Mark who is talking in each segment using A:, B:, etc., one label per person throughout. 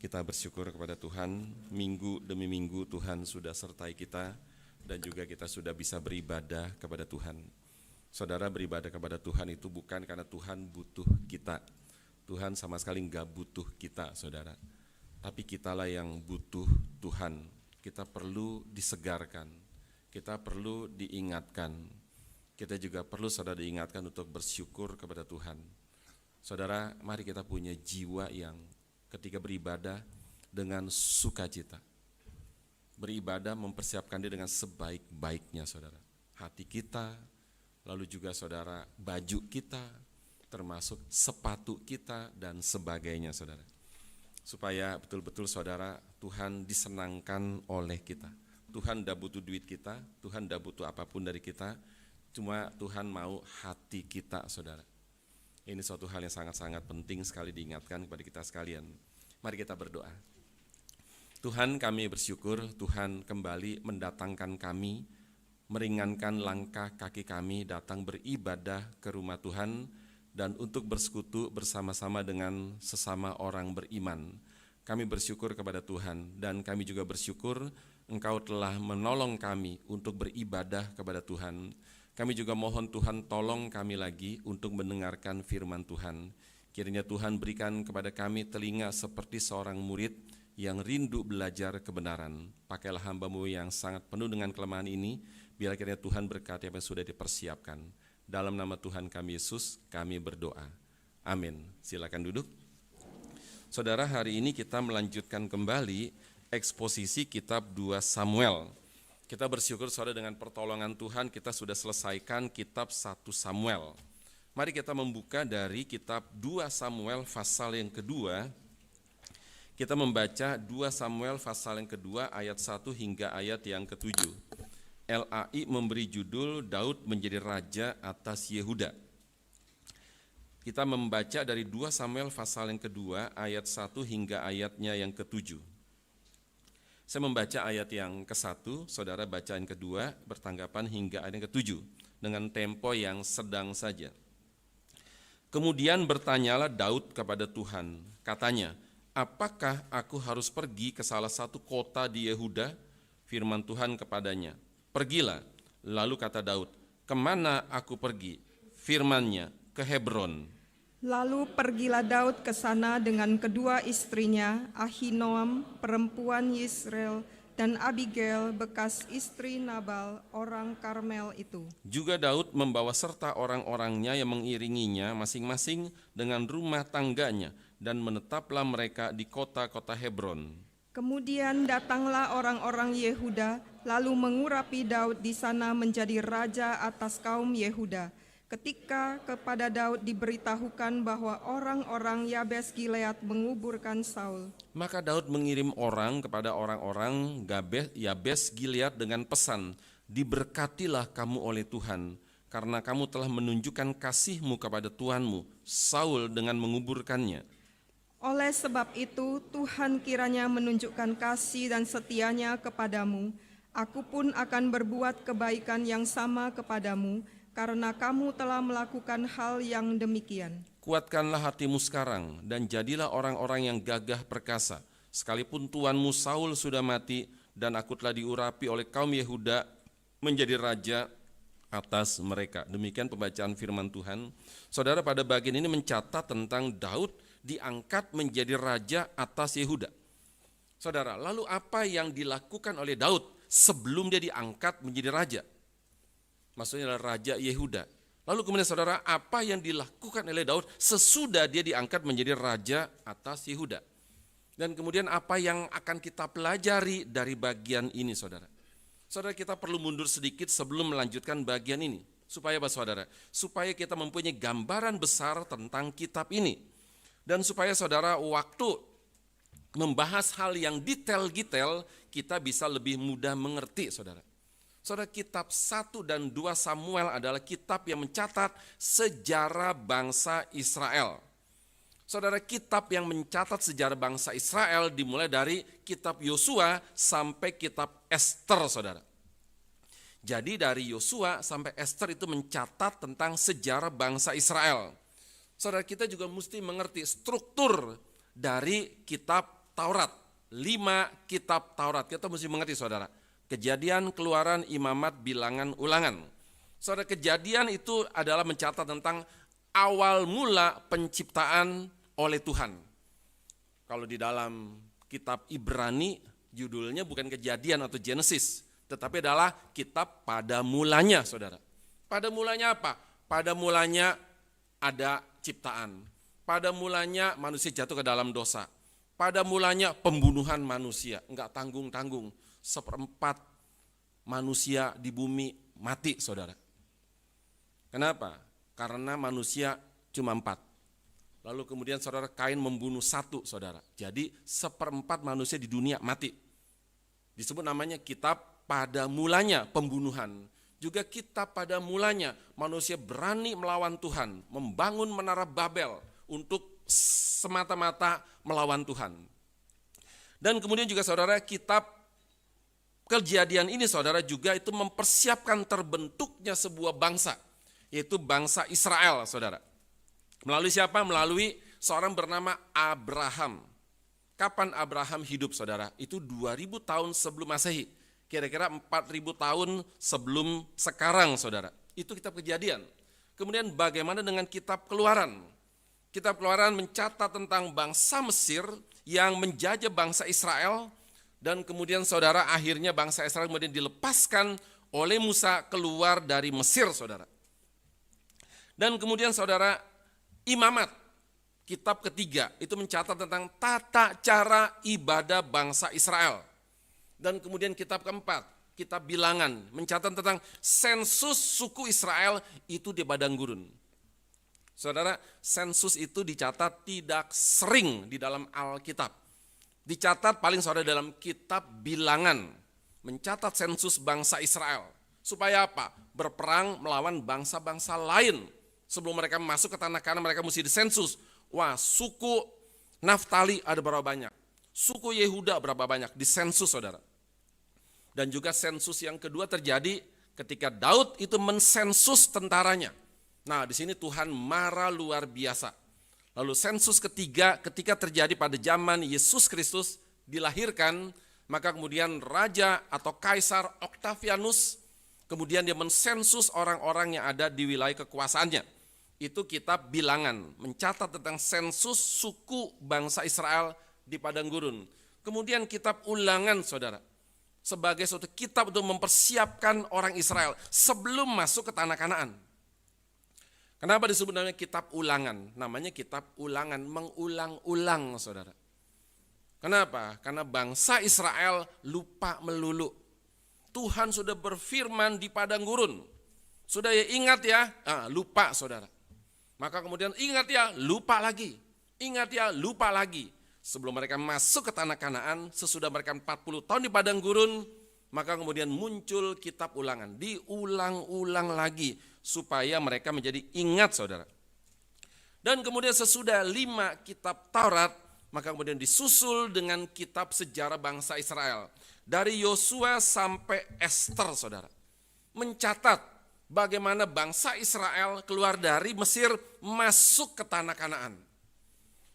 A: Kita bersyukur kepada Tuhan, minggu demi minggu Tuhan sudah sertai kita dan juga kita sudah bisa beribadah kepada Tuhan. Saudara, beribadah kepada Tuhan itu bukan karena Tuhan butuh kita. Tuhan sama sekali enggak butuh kita, saudara. Tapi kitalah yang butuh Tuhan. Kita perlu disegarkan, kita perlu diingatkan. Kita juga perlu, saudara, diingatkan untuk bersyukur kepada Tuhan. Saudara, mari kita punya jiwa yang ketika beribadah dengan sukacita. Beribadah mempersiapkan diri dengan sebaik-baiknya, saudara. Hati kita, lalu juga saudara, baju kita, termasuk sepatu kita dan sebagainya, saudara. Supaya betul-betul saudara, Tuhan disenangkan oleh kita. Tuhan tidak butuh duit kita, Tuhan tidak butuh apapun dari kita, cuma Tuhan mau hati kita, saudara. Ini suatu hal yang sangat-sangat penting sekali diingatkan kepada kita sekalian. Mari kita berdoa. Tuhan, kami bersyukur Tuhan kembali mendatangkan kami, meringankan langkah kaki kami datang beribadah ke rumah Tuhan dan untuk bersekutu bersama-sama dengan sesama orang beriman. Kami bersyukur kepada Tuhan dan kami juga bersyukur Engkau telah menolong kami untuk beribadah kepada Tuhan. Kami juga mohon Tuhan tolong kami lagi untuk mendengarkan firman Tuhan. Kiranya Tuhan berikan kepada kami telinga seperti seorang murid yang rindu belajar kebenaran. Pakailah hamba-Mu yang sangat penuh dengan kelemahan ini, biar kiranya Tuhan berkati apa yang sudah dipersiapkan. Dalam nama Tuhan kami Yesus, kami berdoa. Amin. Silakan duduk. Saudara, hari ini kita melanjutkan kembali eksposisi kitab 2 Samuel. Kita bersyukur saudara dengan pertolongan Tuhan kita sudah selesaikan kitab 1 Samuel. Mari kita membuka dari kitab 2 Samuel pasal yang kedua. Kita membaca 2 Samuel pasal yang kedua ayat 1 hingga ayat yang ke-7. LAI memberi judul Daud menjadi raja atas Yehuda. Kita membaca dari 2 Samuel pasal yang kedua ayat 1 hingga ayatnya yang ke-7. Saya membaca ayat yang ke-1, saudara baca yang kedua, bertanggapan hingga ayat yang ke-7, dengan tempo yang sedang saja. Kemudian bertanyalah Daud kepada Tuhan, katanya, apakah aku harus pergi ke salah satu kota di Yehuda? Firman Tuhan kepadanya, pergilah. Lalu kata Daud, kemana aku pergi? Firman-Nya, ke Hebron.
B: Lalu pergilah Daud ke sana dengan kedua istrinya, Ahinoam, perempuan Yisrael, dan Abigail, bekas istri Nabal, orang Karmel itu.
A: Juga Daud membawa serta orang-orangnya yang mengiringinya masing-masing dengan rumah tangganya, dan menetaplah mereka di kota-kota Hebron.
B: Kemudian datanglah orang-orang Yehuda, lalu mengurapi Daud di sana menjadi raja atas kaum Yehuda. Ketika kepada Daud diberitahukan bahwa orang-orang Yabes Gilead menguburkan Saul.
A: Maka Daud mengirim orang kepada orang-orang Yabes Gilead dengan pesan, diberkatilah kamu oleh Tuhan, karena kamu telah menunjukkan kasih-Mu kepada Tuanmu, Saul dengan menguburkannya.
B: Oleh sebab itu, Tuhan kiranya menunjukkan kasih dan setianya kepadamu. Aku pun akan berbuat kebaikan yang sama kepadamu, karena kamu telah melakukan hal yang demikian.
A: Kuatkanlah hatimu sekarang dan jadilah orang-orang yang gagah perkasa. Sekalipun tuanmu Saul sudah mati dan aku telah diurapi oleh kaum Yehuda menjadi raja atas mereka. Demikian pembacaan firman Tuhan. Saudara, pada bagian ini mencatat tentang Daud diangkat menjadi raja atas Yehuda. Saudara, lalu apa yang dilakukan oleh Daud sebelum dia diangkat menjadi raja? Maksudnya adalah Raja Yehuda. Lalu kemudian saudara, apa yang dilakukan oleh Daud sesudah dia diangkat menjadi raja atas Yehuda? Dan kemudian apa yang akan kita pelajari dari bagian ini, saudara? Saudara, kita perlu mundur sedikit sebelum melanjutkan bagian ini. Supaya apa, saudara? Supaya kita mempunyai gambaran besar tentang kitab ini. Dan supaya saudara, waktu membahas hal yang detail-detail, kita bisa lebih mudah mengerti, saudara. Saudara, kitab 1 dan 2 Samuel adalah kitab yang mencatat sejarah bangsa Israel. Saudara, kitab yang mencatat sejarah bangsa Israel dimulai dari kitab Yosua sampai kitab Ester, saudara. Jadi dari Yosua sampai Ester itu mencatat tentang sejarah bangsa Israel. Saudara, kita juga mesti mengerti struktur dari kitab Taurat. 5 kitab Taurat. Kita mesti mengerti saudara. Kejadian, Keluaran, Imamat, Bilangan, Ulangan. Saudara, Kejadian itu adalah mencatat tentang awal mula penciptaan oleh Tuhan. Kalau di dalam kitab Ibrani, judulnya bukan Kejadian atau Genesis, tetapi adalah kitab pada mulanya, saudara. Pada mulanya apa? Pada mulanya ada ciptaan. Pada mulanya manusia jatuh ke dalam dosa. Pada mulanya pembunuhan manusia, enggak tanggung-tanggung. 1/4 manusia di bumi mati, saudara. Kenapa? Karena manusia cuma 4. Lalu kemudian saudara, Kain membunuh 1, saudara. Jadi 1/4 manusia di dunia mati. Disebut namanya kitab pada mulanya pembunuhan. Juga kitab pada mulanya manusia berani melawan Tuhan, membangun menara Babel untuk semata-mata melawan Tuhan. Dan kemudian juga saudara, kitab Kejadian ini saudara juga itu mempersiapkan terbentuknya sebuah bangsa, yaitu bangsa Israel, saudara. Melalui siapa? Melalui seorang bernama Abraham. Kapan Abraham hidup, saudara? Itu 2000 tahun sebelum Masehi. Kira-kira 4000 tahun sebelum sekarang, saudara. Itu kitab Kejadian. Kemudian bagaimana dengan kitab Keluaran? Kitab Keluaran mencatat tentang bangsa Mesir yang menjajah bangsa Israel, dan kemudian saudara, akhirnya bangsa Israel kemudian dilepaskan oleh Musa keluar dari Mesir, saudara. Dan kemudian saudara, Imamat, kitab ketiga, itu mencatat tentang tata cara ibadah bangsa Israel. Dan kemudian kitab keempat, kitab Bilangan, mencatat tentang sensus suku Israel itu di padang gurun. Saudara, sensus itu dicatat tidak sering di dalam Alkitab. Dicatat paling saudara dalam kitab Bilangan, mencatat sensus bangsa Israel. Supaya apa? Berperang melawan bangsa-bangsa lain. Sebelum mereka masuk ke tanah Kanaan, mereka mesti disensus. Wah, suku Naftali ada berapa banyak? Suku Yehuda berapa banyak? Disensus, saudara. Dan juga sensus yang kedua terjadi ketika Daud itu mensensus tentaranya. Nah, di sini Tuhan marah luar biasa. Lalu sensus ketiga ketika terjadi pada zaman Yesus Kristus dilahirkan, maka kemudian Raja atau Kaisar Octavianus, kemudian dia mensensus orang-orang yang ada di wilayah kekuasaannya. Itu kitab Bilangan, mencatat tentang sensus suku bangsa Israel di padang gurun. Kemudian kitab Ulangan, saudara, sebagai suatu kitab untuk mempersiapkan orang Israel sebelum masuk ke tanah Kanaan. Kenapa disebut namanya kitab Ulangan? Namanya kitab Ulangan, mengulang-ulang, saudara. Kenapa? Karena bangsa Israel lupa melulu. Tuhan sudah berfirman di padang gurun. Sudah ya, ingat ya, lupa, saudara. Maka kemudian ingat ya, lupa lagi. Ingat ya, lupa lagi. Sebelum mereka masuk ke tanah Kanaan, sesudah mereka 40 tahun di padang gurun, maka kemudian muncul kitab Ulangan. Diulang-ulang lagi, supaya mereka menjadi ingat, saudara. Dan kemudian sesudah 5 kitab Taurat, maka kemudian disusul dengan kitab sejarah bangsa Israel. Dari Yosua sampai Ester, saudara. Mencatat bagaimana bangsa Israel keluar dari Mesir masuk ke tanah Kanaan.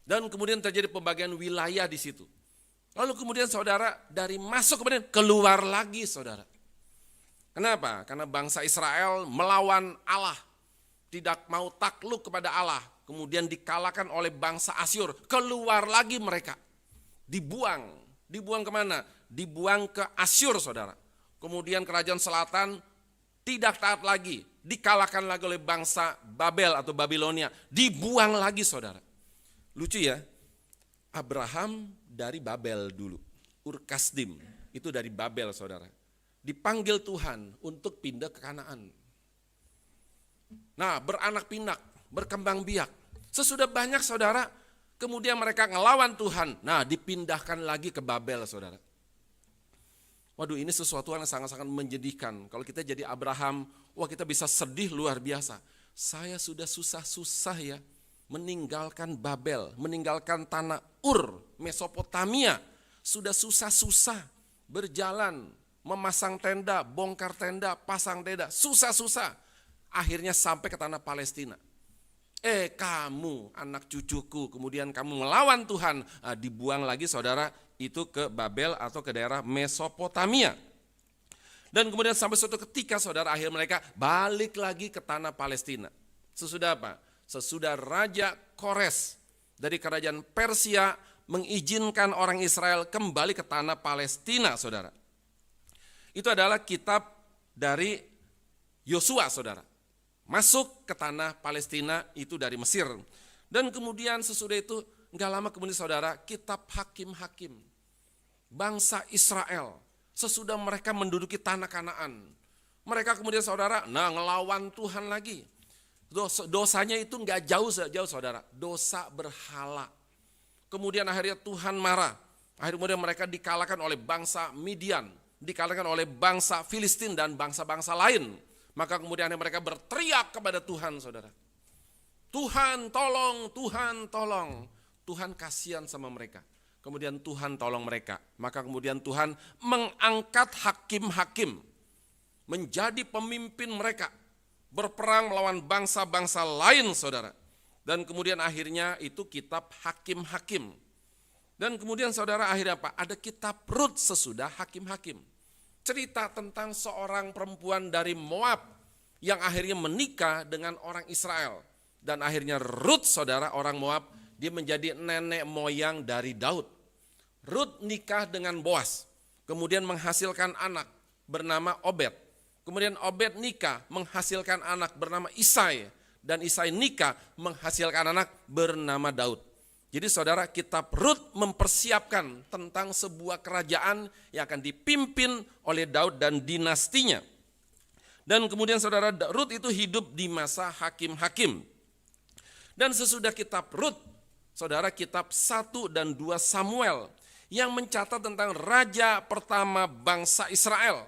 A: Dan kemudian terjadi pembagian wilayah di situ. Lalu kemudian saudara, dari masuk kemudian keluar lagi, saudara. Kenapa? Karena bangsa Israel melawan Allah, tidak mau takluk kepada Allah, kemudian dikalahkan oleh bangsa Asyur, keluar lagi mereka, dibuang kemana? Dibuang ke Asyur, saudara. Kemudian kerajaan selatan tidak taat lagi, dikalahkan lagi oleh bangsa Babel atau Babilonia, dibuang lagi, saudara. Lucu ya, Abraham dari Babel dulu, Ur-Kasdim, itu dari Babel, saudara. Dipanggil Tuhan untuk pindah ke Kanaan. Nah, beranak pinak, berkembang biak. Sesudah banyak, saudara, kemudian mereka ngelawan Tuhan. Nah, dipindahkan lagi ke Babel, saudara. Waduh, ini sesuatu yang sangat-sangat menyedihkan. Kalau kita jadi Abraham, wah, kita bisa sedih luar biasa. Saya sudah susah-susah ya, meninggalkan Babel, meninggalkan tanah Ur, Mesopotamia. Sudah susah-susah berjalan, memasang tenda, bongkar tenda, pasang tenda, susah-susah. Akhirnya sampai ke tanah Palestina. kamu, anak cucuku, kemudian kamu melawan Tuhan, dibuang lagi saudara itu ke Babel atau ke daerah Mesopotamia. Dan kemudian sampai suatu ketika saudara akhir mereka balik lagi ke tanah Palestina. Sesudah apa? Sesudah Raja Kores dari kerajaan Persia mengizinkan orang Israel kembali ke tanah Palestina, saudara. Itu adalah kitab dari Yosua, saudara. Masuk ke tanah Palestina itu dari Mesir. Dan kemudian sesudah itu, enggak lama kemudian saudara, kitab Hakim-Hakim. Bangsa Israel, sesudah mereka menduduki tanah Kanaan. Mereka kemudian saudara, ngelawan Tuhan lagi. Dosanya itu enggak jauh saudara, dosa berhala. Kemudian akhirnya Tuhan marah. Akhirnya kemudian mereka dikalahkan oleh bangsa Midian, dikalahkan oleh bangsa Filistin dan bangsa-bangsa lain. Maka kemudian mereka berteriak kepada Tuhan, saudara. Tuhan tolong, Tuhan tolong. Tuhan kasihan sama mereka. Kemudian Tuhan tolong mereka. Maka kemudian Tuhan mengangkat hakim-hakim menjadi pemimpin mereka. Berperang melawan bangsa-bangsa lain, saudara. Dan kemudian akhirnya itu kitab Hakim-Hakim. Dan kemudian saudara akhirnya apa? Ada kitab Rut sesudah Hakim-Hakim. Cerita tentang seorang perempuan dari Moab yang akhirnya menikah dengan orang Israel. Dan akhirnya Rut, saudara, orang Moab, dia menjadi nenek moyang dari Daud. Rut nikah dengan Boas, kemudian menghasilkan anak bernama Obed. Kemudian Obed nikah menghasilkan anak bernama Isai. Dan Isai nikah menghasilkan anak bernama Daud. Jadi saudara, kitab Rut mempersiapkan tentang sebuah kerajaan yang akan dipimpin oleh Daud dan dinastinya. Dan kemudian saudara, Rut itu hidup di masa hakim-hakim. Dan sesudah kitab Rut, saudara, kitab 1 dan 2 Samuel yang mencatat tentang raja pertama bangsa Israel,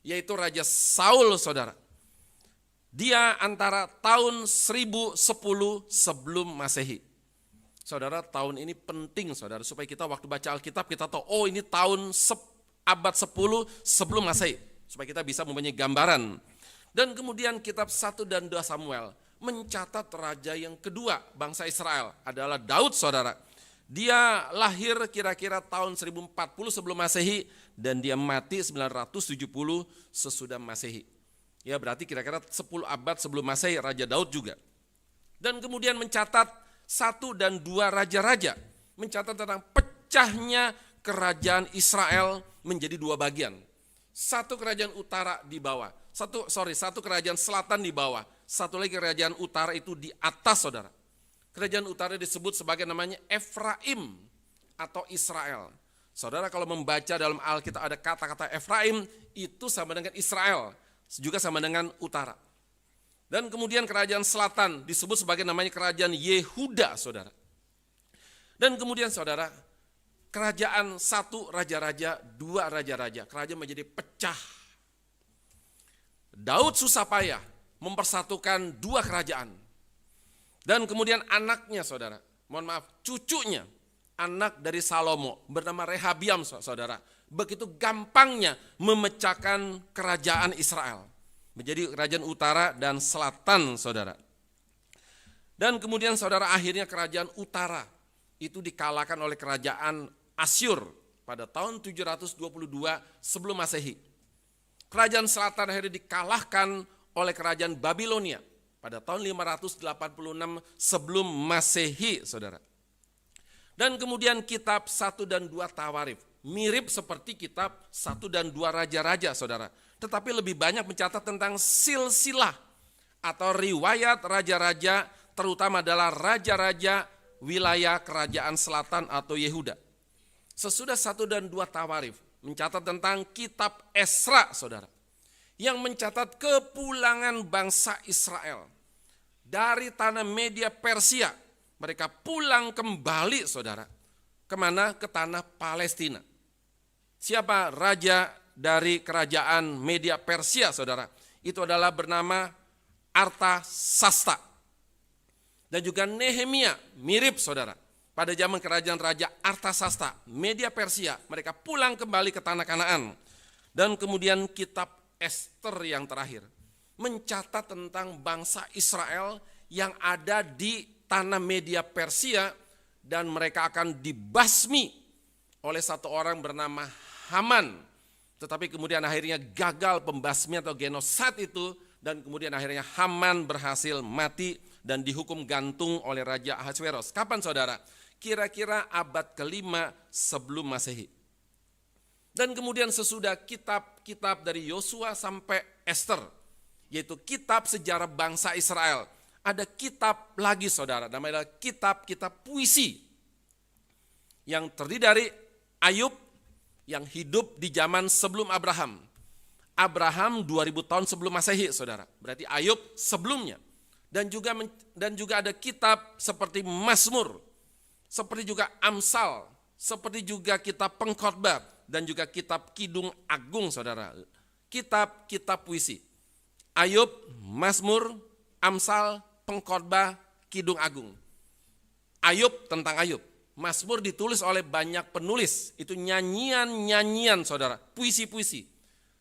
A: yaitu Raja Saul, saudara. Dia antara tahun 1010 sebelum Masehi. Saudara, tahun ini penting saudara, supaya kita waktu baca Alkitab kita tahu, oh ini tahun abad 10 sebelum Masehi, supaya kita bisa mempunyai gambaran. Dan kemudian kitab 1 dan 2 Samuel mencatat raja yang kedua bangsa Israel adalah Daud, saudara. Dia lahir kira-kira tahun 1040 sebelum Masehi dan dia mati 970 sesudah Masehi. Ya berarti kira-kira 10 abad sebelum Masehi Raja Daud juga. Dan kemudian mencatat 1 dan 2 raja-raja, mencatat tentang pecahnya kerajaan Israel menjadi 2 bagian. Satu kerajaan utara di bawah, satu kerajaan selatan di bawah, satu lagi kerajaan utara itu di atas, saudara. Kerajaan utara disebut sebagai namanya Efraim atau Israel. Saudara, kalau membaca dalam Alkitab ada kata-kata Efraim, itu sama dengan Israel, juga sama dengan utara. Dan kemudian kerajaan selatan disebut sebagai namanya kerajaan Yehuda, saudara. Dan kemudian saudara, kerajaan 1 raja-raja, 2 raja-raja, kerajaan menjadi pecah. Daud susah payah mempersatukan 2 kerajaan. Dan kemudian anaknya, saudara, cucunya, anak dari Salomo bernama Rehabiam, saudara, begitu gampangnya memecahkan kerajaan Israel menjadi kerajaan utara dan selatan, saudara. Dan kemudian saudara, akhirnya kerajaan utara itu dikalahkan oleh kerajaan Asyur pada tahun 722 sebelum Masehi. Kerajaan selatan akhirnya dikalahkan oleh kerajaan Babilonia pada tahun 586 sebelum Masehi, saudara. Dan kemudian kitab 1 dan 2 Tawarikh mirip seperti kitab 1 dan 2 raja-raja, saudara. Tetapi lebih banyak mencatat tentang silsilah atau riwayat raja-raja, terutama adalah raja-raja wilayah kerajaan selatan atau Yehuda. Sesudah 1 dan 2 Tawarikh mencatat tentang kitab Esra, saudara, yang mencatat kepulangan bangsa Israel dari tanah Media Persia. Mereka pulang kembali, saudara, kemana? Ke tanah Palestina. Siapa raja dari kerajaan Media Persia, saudara? Itu adalah bernama Artasasta. Dan juga Nehemia, mirip, saudara. Pada zaman kerajaan Raja Artasasta, Media Persia, mereka pulang kembali ke tanah Kanaan. Dan kemudian kitab Ester yang terakhir mencatat tentang bangsa Israel yang ada di tanah Media Persia dan mereka akan dibasmi oleh satu orang bernama Haman. Tetapi kemudian akhirnya gagal pembasmian atau genosid itu, dan kemudian akhirnya Haman berhasil mati dan dihukum gantung oleh Raja Ahasveros. Kapan saudara? Kira-kira abad ke-5 sebelum Masehi. Dan kemudian sesudah kitab-kitab dari Yosua sampai Ester, yaitu kitab sejarah bangsa Israel, ada kitab lagi saudara, namanya kitab-kitab puisi, yang terdiri dari Ayub yang hidup di zaman sebelum Abraham. Abraham 2000 tahun sebelum Masehi, saudara. Berarti Ayub sebelumnya. Dan juga ada kitab seperti Mazmur, seperti juga Amsal, seperti juga kitab Pengkhotbah, dan juga kitab Kidung Agung, saudara. Kitab-kitab puisi. Ayub, Mazmur, Amsal, Pengkhotbah, Kidung Agung. Ayub tentang Ayub. Mazmur ditulis oleh banyak penulis, itu nyanyian-nyanyian saudara, puisi-puisi.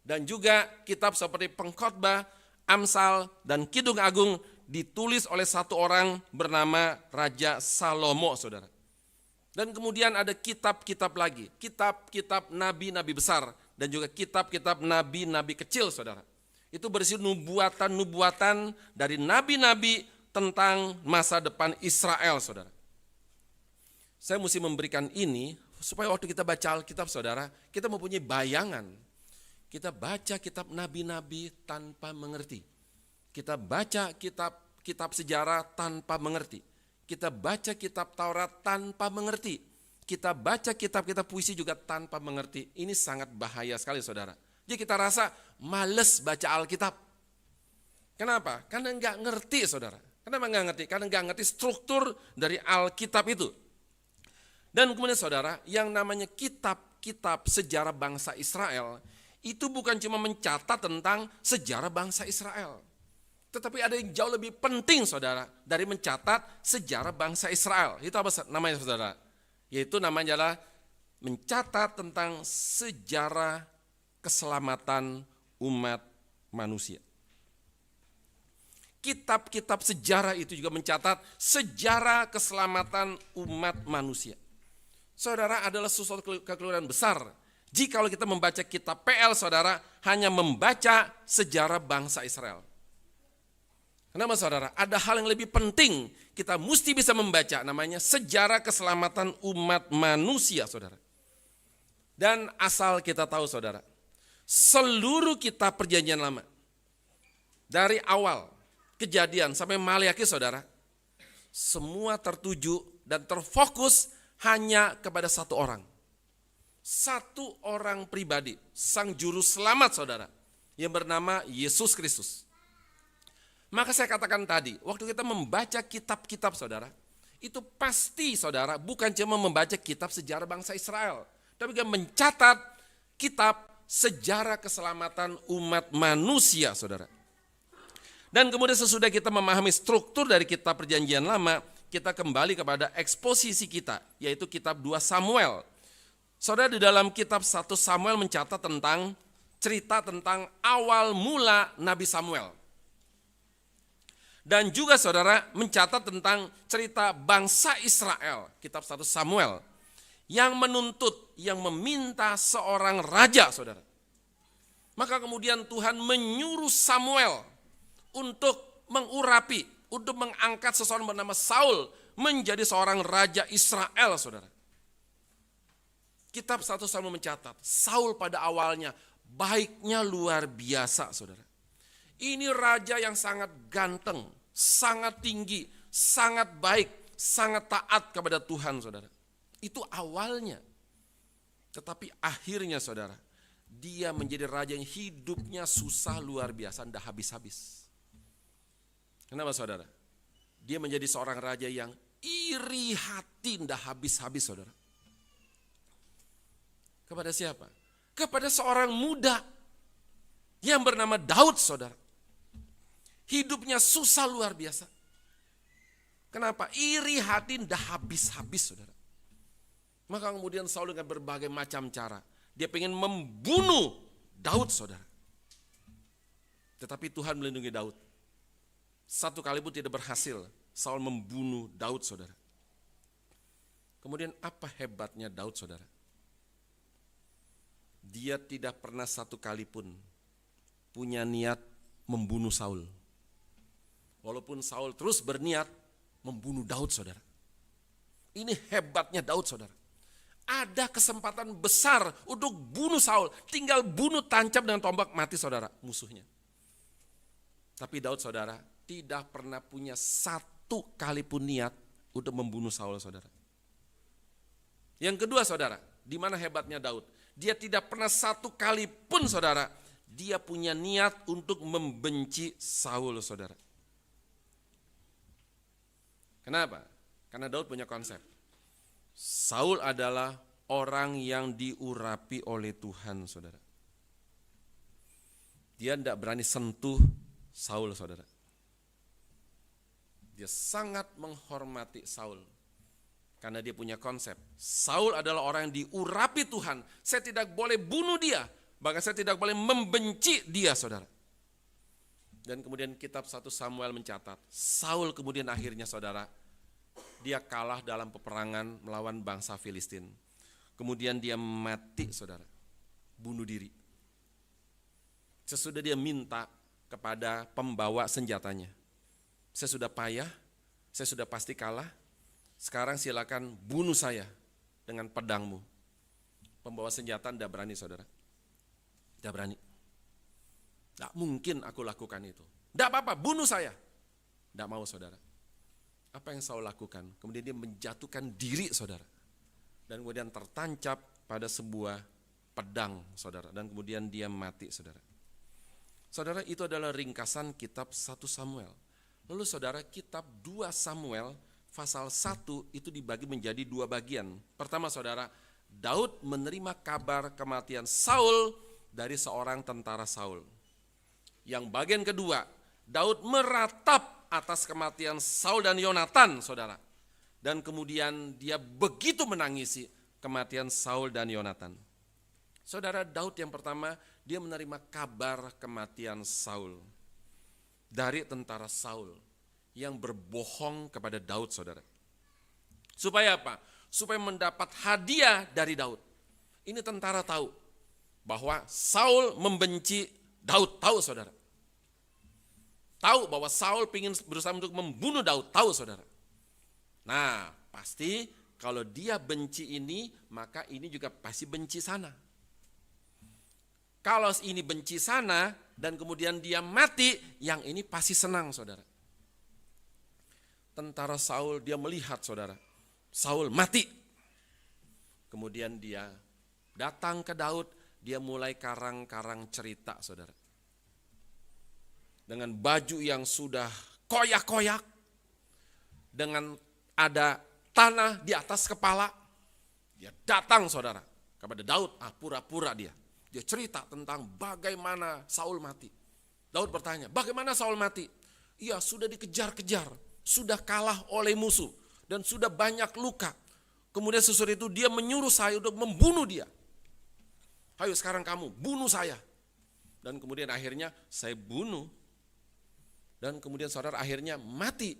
A: Dan juga kitab seperti Pengkhotbah, Amsal, dan Kidung Agung ditulis oleh satu orang bernama Raja Salomo saudara. Dan kemudian ada kitab-kitab lagi, kitab-kitab nabi-nabi besar dan juga kitab-kitab nabi-nabi kecil saudara. Itu berisi nubuatan-nubuatan dari nabi-nabi tentang masa depan Israel saudara. Saya mesti memberikan ini supaya waktu kita baca Alkitab saudara, kita mempunyai bayangan. Kita baca kitab nabi-nabi tanpa mengerti. Kita baca kitab sejarah tanpa mengerti. Kita baca kitab Taurat tanpa mengerti. Kita baca kitab-kitab puisi juga tanpa mengerti. Ini sangat bahaya sekali saudara. Jadi kita rasa males baca Alkitab. Kenapa? Karena enggak ngerti saudara. Kenapa enggak ngerti? Karena enggak ngerti struktur dari Alkitab itu. Dan kemudian saudara, yang namanya kitab-kitab sejarah bangsa Israel, itu bukan cuma mencatat tentang sejarah bangsa Israel. Tetapi ada yang jauh lebih penting saudara, dari mencatat sejarah bangsa Israel. Itu apa namanya saudara? Yaitu namanya adalah mencatat tentang sejarah keselamatan umat manusia. Kitab-kitab sejarah itu juga mencatat sejarah keselamatan umat manusia. Saudara, adalah sesuatu kekeliruan besar jika kita membaca kitab PL saudara hanya membaca sejarah bangsa Israel. Kenapa saudara? Ada hal yang lebih penting kita mesti bisa membaca, namanya sejarah keselamatan umat manusia saudara. Dan asal kita tahu saudara, seluruh kitab perjanjian lama dari awal Kejadian sampai Maliaki saudara, semua tertuju dan terfokus hanya kepada satu orang. Satu orang pribadi, sang juru selamat saudara, yang bernama Yesus Kristus. Maka saya katakan tadi, waktu kita membaca kitab-kitab saudara, itu pasti saudara bukan cuma membaca kitab sejarah bangsa Israel, tapi juga mencatat kitab sejarah keselamatan umat manusia saudara. Dan kemudian sesudah kita memahami struktur dari kitab perjanjian lama, kita kembali kepada eksposisi kita, yaitu kitab 2 Samuel. Saudara, di dalam kitab 1 Samuel mencatat tentang cerita tentang awal mula Nabi Samuel. Dan juga saudara mencatat tentang cerita bangsa Israel, kitab 1 Samuel, yang menuntut, yang meminta seorang raja saudara. Maka kemudian Tuhan menyuruh Samuel untuk mengurapi, untuk mengangkat seseorang bernama Saul menjadi seorang raja Israel, saudara. Kitab 1 Samuel mencatat, Saul pada awalnya baiknya luar biasa, saudara. Ini raja yang sangat ganteng, sangat tinggi, sangat baik, sangat taat kepada Tuhan, saudara. Itu awalnya. Tetapi akhirnya, saudara, dia menjadi raja yang hidupnya susah luar biasa, tidak habis-habis. Kenapa saudara? Dia menjadi seorang raja yang iri hati, tidak habis-habis saudara. Kepada siapa? Kepada seorang muda yang bernama Daud saudara. Hidupnya susah luar biasa. Kenapa? Iri hati, tidak habis-habis saudara. Maka kemudian Saul dengan berbagai macam cara, dia ingin membunuh Daud saudara. Tetapi Tuhan melindungi Daud. Satu kali pun tidak berhasil Saul membunuh Daud, saudara. Kemudian apa hebatnya Daud, saudara? Dia tidak pernah satu kali pun punya niat membunuh Saul. Walaupun Saul terus berniat membunuh Daud, saudara. Ini hebatnya Daud, saudara. Ada kesempatan besar untuk bunuh Saul, tinggal bunuh, tancap dengan tombak, mati saudara musuhnya. Tapi Daud, saudara, tidak pernah punya satu kali pun niat untuk membunuh Saul, saudara. Yang kedua, saudara, di mana hebatnya Daud? Dia tidak pernah satu kali pun, saudara, dia punya niat untuk membenci Saul, saudara. Kenapa? Karena Daud punya konsep. Saul adalah orang yang diurapi oleh Tuhan, saudara. Dia tidak berani sentuh Saul, saudara. Dia sangat menghormati Saul. Karena dia punya konsep. Saul adalah orang yang diurapi Tuhan. Saya tidak boleh bunuh dia. Bahkan saya tidak boleh membenci dia, saudara. Dan kemudian kitab 1 Samuel mencatat. Saul kemudian akhirnya, saudara, dia kalah dalam peperangan melawan bangsa Filistin. Kemudian dia mati, saudara. Bunuh diri. Sesudah dia minta kepada pembawa senjatanya. Saya sudah payah, saya sudah pasti kalah. Sekarang silakan bunuh saya dengan pedangmu. Pembawa senjata tidak berani, saudara. Tidak berani. Tidak mungkin aku lakukan itu. Tidak apa-apa, bunuh saya. Tidak mau, saudara. Apa yang Saul lakukan? Kemudian dia menjatuhkan diri, saudara. Dan kemudian tertancap pada sebuah pedang, saudara. Dan kemudian dia mati, saudara. Saudara, itu adalah ringkasan kitab 1 Samuel. Lalu saudara, kitab 2 Samuel pasal 1 itu dibagi menjadi dua bagian. Pertama, saudara, Daud menerima kabar kematian Saul dari seorang tentara Saul. Yang bagian kedua, Daud meratap atas kematian Saul dan Yonatan, saudara. Dan kemudian dia begitu menangisi kematian Saul dan Yonatan. Saudara, Daud yang pertama, dia menerima kabar kematian Saul dari tentara Saul yang berbohong kepada Daud, saudara. Supaya apa? Supaya mendapat hadiah dari Daud. Ini tentara tahu bahwa Saul membenci Daud, tahu, saudara. Tahu bahwa Saul ingin berusaha untuk membunuh Daud, tahu, saudara. Nah, pasti kalau dia benci ini, maka ini juga pasti benci sana. Kalau ini benci sana dan kemudian dia mati, yang ini pasti senang, saudara. Tentara Saul, dia melihat, saudara, Saul mati. Kemudian dia datang ke Daud, dia mulai karang-karang cerita, saudara. Dengan baju yang sudah koyak-koyak, dengan ada tanah di atas kepala, dia datang, saudara, kepada Daud. Pura-pura dia cerita tentang bagaimana Saul mati. Daud bertanya, bagaimana Saul mati? Iya, sudah dikejar-kejar, sudah kalah oleh musuh, dan sudah banyak luka. Kemudian sesudah itu dia menyuruh saya untuk membunuh dia. Ayo sekarang kamu bunuh saya. Dan kemudian akhirnya saya bunuh. Dan kemudian saudara akhirnya mati.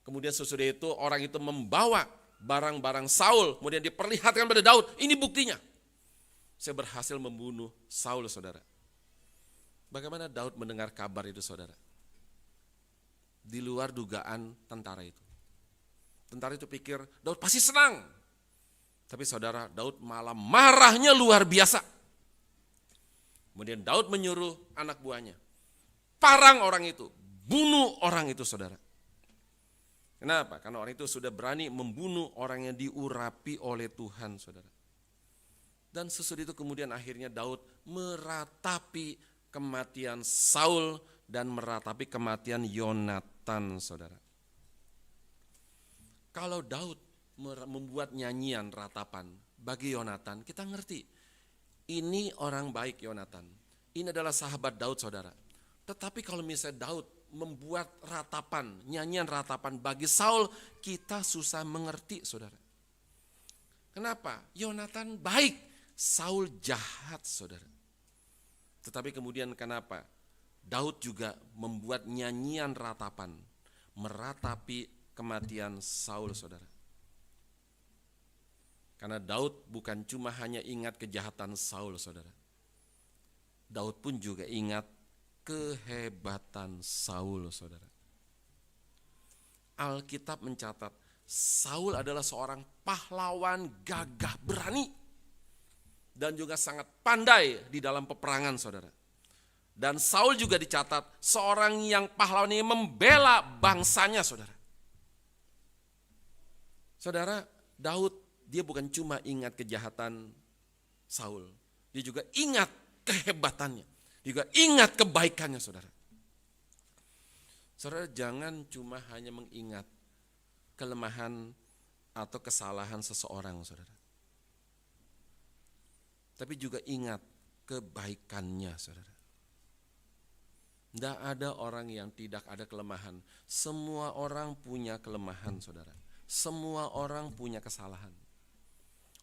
A: Kemudian sesudah itu orang itu membawa barang-barang Saul. Kemudian diperlihatkan pada Daud, ini buktinya. Saya berhasil membunuh Saul, saudara. Bagaimana Daud mendengar kabar itu, saudara? Di luar dugaan tentara itu. Tentara itu pikir Daud pasti senang. Tapi saudara, Daud malah marahnya luar biasa. Kemudian Daud menyuruh anak buahnya, parang orang itu, bunuh orang itu, saudara. Kenapa? Karena orang itu sudah berani membunuh orang yang diurapi oleh Tuhan, saudara. Dan sesudah itu kemudian akhirnya Daud meratapi kematian Saul dan meratapi kematian Yonatan, saudara. Kalau Daud membuat nyanyian ratapan bagi Yonatan, kita ngerti. Ini orang baik Yonatan. Ini adalah sahabat Daud, saudara. Tetapi kalau misalnya Daud membuat ratapan, nyanyian ratapan bagi Saul, kita susah mengerti, saudara. Kenapa? Yonatan baik, Saul jahat, saudara. Tetapi kemudian kenapa? Daud juga membuat nyanyian ratapan, meratapi kematian Saul, saudara. Karena Daud bukan cuma hanya ingat kejahatan Saul, saudara. Daud pun juga ingat kehebatan Saul, saudara. Alkitab mencatat Saul adalah seorang pahlawan gagah berani dan juga sangat pandai di dalam peperangan, saudara. Dan Saul juga dicatat seorang yang pahlawan ini membela bangsanya, saudara. Saudara, Daud dia bukan cuma ingat kejahatan Saul, dia juga ingat kehebatannya, dia juga ingat kebaikannya, saudara. Saudara, jangan cuma hanya mengingat kelemahan atau kesalahan seseorang, saudara. Tapi juga ingat kebaikannya, saudara. Tidak ada orang yang tidak ada kelemahan. Semua orang punya kelemahan, saudara. Semua orang punya kesalahan.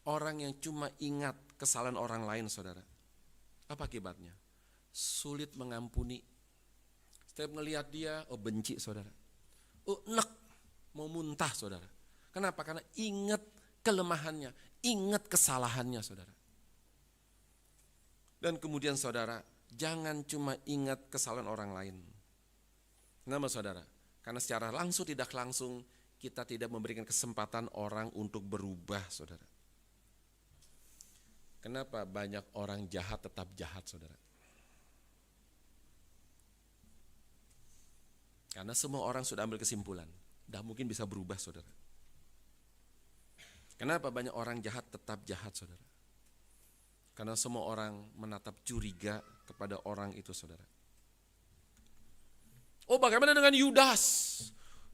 A: Orang yang cuma ingat kesalahan orang lain, saudara, apa akibatnya? Sulit mengampuni. Setiap melihat dia, benci, saudara. Nek, mau muntah, saudara. Kenapa? Karena ingat kelemahannya, ingat kesalahannya, saudara. Dan kemudian, saudara, jangan cuma ingat kesalahan orang lain. Kenapa, saudara? Karena secara langsung tidak langsung kita tidak memberikan kesempatan orang untuk berubah, saudara. Kenapa banyak orang jahat tetap jahat, saudara? Karena semua orang sudah ambil kesimpulan, tidak mungkin bisa berubah, saudara. Kenapa banyak orang jahat tetap jahat, saudara? Karena semua orang menatap curiga kepada orang itu, saudara. Oh, bagaimana dengan Yudas?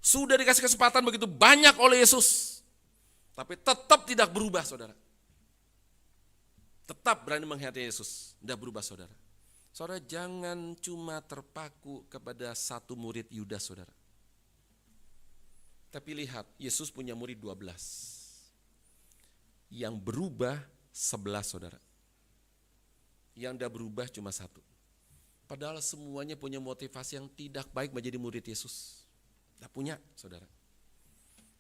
A: Sudah dikasih kesempatan begitu banyak oleh Yesus, tapi tetap tidak berubah, saudara. Tetap berani mengkhianati Yesus, tidak berubah, saudara. Saudara, jangan cuma terpaku kepada satu murid Yudas, saudara. Tapi lihat, Yesus punya murid 12. Yang berubah 11, saudara. Yang tidak berubah cuma satu. Padahal semuanya punya motivasi yang tidak baik menjadi murid Yesus. Tidak punya, saudara.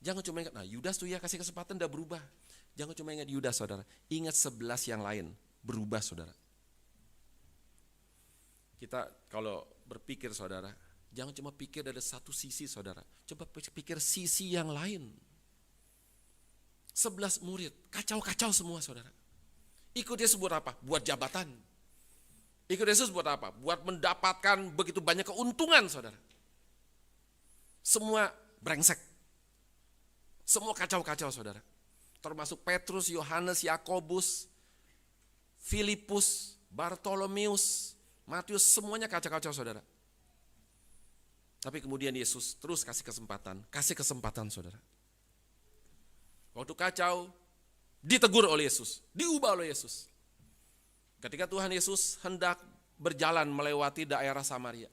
A: Jangan cuma ingat, Yudas tuh ya kasih kesempatan tidak berubah. Jangan cuma ingat Yudas, saudara. Ingat 11 yang lain berubah, saudara. Kita kalau berpikir, saudara, jangan cuma pikir dari satu sisi, saudara. Coba pikir sisi yang lain. 11 murid, kacau-kacau semua, saudara. Ikut Yesus buat apa? Buat jabatan. Ikut Yesus buat apa? Buat mendapatkan begitu banyak keuntungan, saudara. Semua brengsek. Semua kacau-kacau, saudara. Termasuk Petrus, Yohanes, Yakobus, Filipus, Bartolomeus, Matius, semuanya kacau-kacau, saudara. Tapi kemudian Yesus terus kasih kesempatan, saudara. Waktu kacau, ditegur oleh Yesus, diubah oleh Yesus. Ketika Tuhan Yesus hendak berjalan melewati daerah Samaria.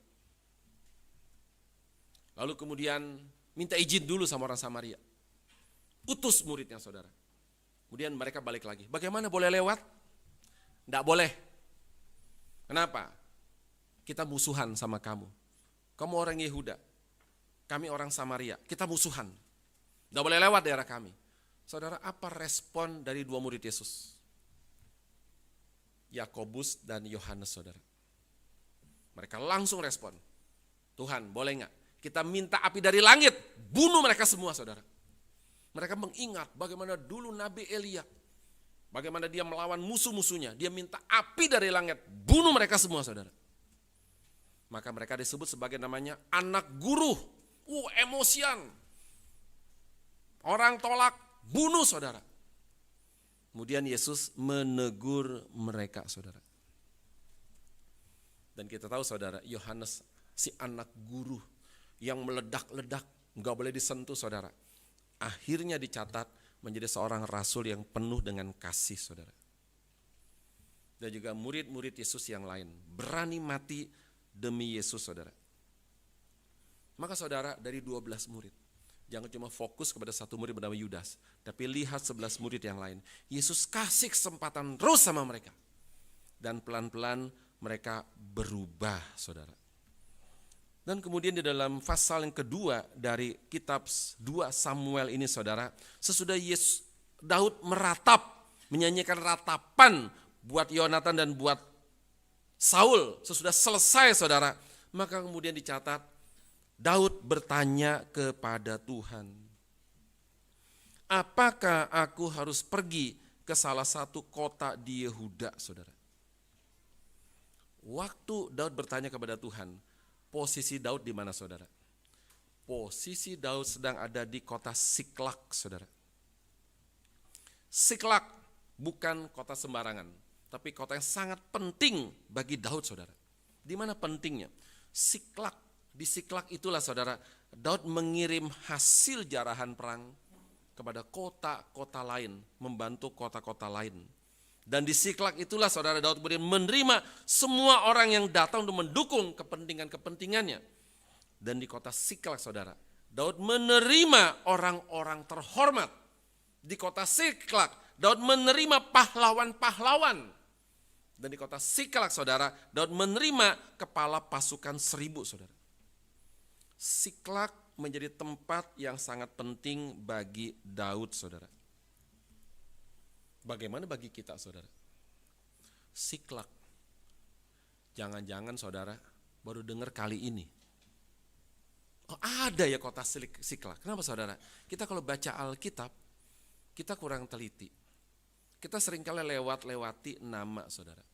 A: Lalu kemudian minta izin dulu sama orang Samaria. Utus muridnya, saudara. Kemudian mereka balik lagi. Bagaimana boleh lewat? Tidak boleh. Kenapa? Kita musuhan sama kamu. Kamu orang Yehuda, kami orang Samaria. Kita musuhan. Tidak boleh lewat daerah kami. Saudara, apa respon dari dua murid Yesus? Yakobus dan Yohanes, saudara. Mereka langsung respon. Tuhan, boleh nggak? Kita minta api dari langit, bunuh mereka semua, saudara. Mereka mengingat bagaimana dulu Nabi Elia, bagaimana dia melawan musuh-musuhnya. Dia minta api dari langit, bunuh mereka semua, saudara. Maka mereka disebut sebagai namanya anak guru. Emosian. Orang tolak, bunuh, saudara. Kemudian Yesus menegur mereka, saudara. Dan kita tahu, saudara, Yohanes, si anak guru yang meledak-ledak, enggak boleh disentuh, saudara. Akhirnya dicatat menjadi seorang rasul yang penuh dengan kasih, saudara. Dan juga murid-murid Yesus yang lain berani mati demi Yesus, saudara. Maka saudara, dari 12 murid, jangan cuma fokus kepada satu murid bernama Yudas, tapi lihat 11 murid yang lain. Yesus kasih kesempatan terus sama mereka. Dan pelan-pelan mereka berubah, saudara. Dan kemudian di dalam pasal yang kedua dari kitab 2 Samuel ini saudara, sesudah Daud meratap, menyanyikan ratapan buat Yonatan dan buat Saul, sesudah selesai saudara, maka kemudian dicatat Daud bertanya kepada Tuhan, apakah aku harus pergi ke salah satu kota di Yehuda, saudara? Waktu Daud bertanya kepada Tuhan, posisi Daud di mana, saudara? Posisi Daud sedang ada di kota Siklak, saudara. Siklak bukan kota sembarangan, tapi kota yang sangat penting bagi Daud, saudara. Di mana pentingnya? Siklak. Di Siklak itulah saudara, Daud mengirim hasil jarahan perang kepada kota-kota lain, membantu kota-kota lain. Dan di Siklak itulah saudara, Daud kemudian menerima semua orang yang datang untuk mendukung kepentingan-kepentingannya. Dan di kota Siklak saudara, Daud menerima orang-orang terhormat. Di kota Siklak, Daud menerima pahlawan-pahlawan. Dan di kota Siklak saudara, Daud menerima kepala pasukan 1000 saudara. Siklak menjadi tempat yang sangat penting bagi Daud, saudara. Bagaimana bagi kita, saudara? Siklak. Jangan-jangan saudara baru dengar kali ini. Oh, ada ya kota Siklak. Kenapa saudara? Kita kalau baca Alkitab, kita kurang teliti. Kita seringkali lewati nama, saudara.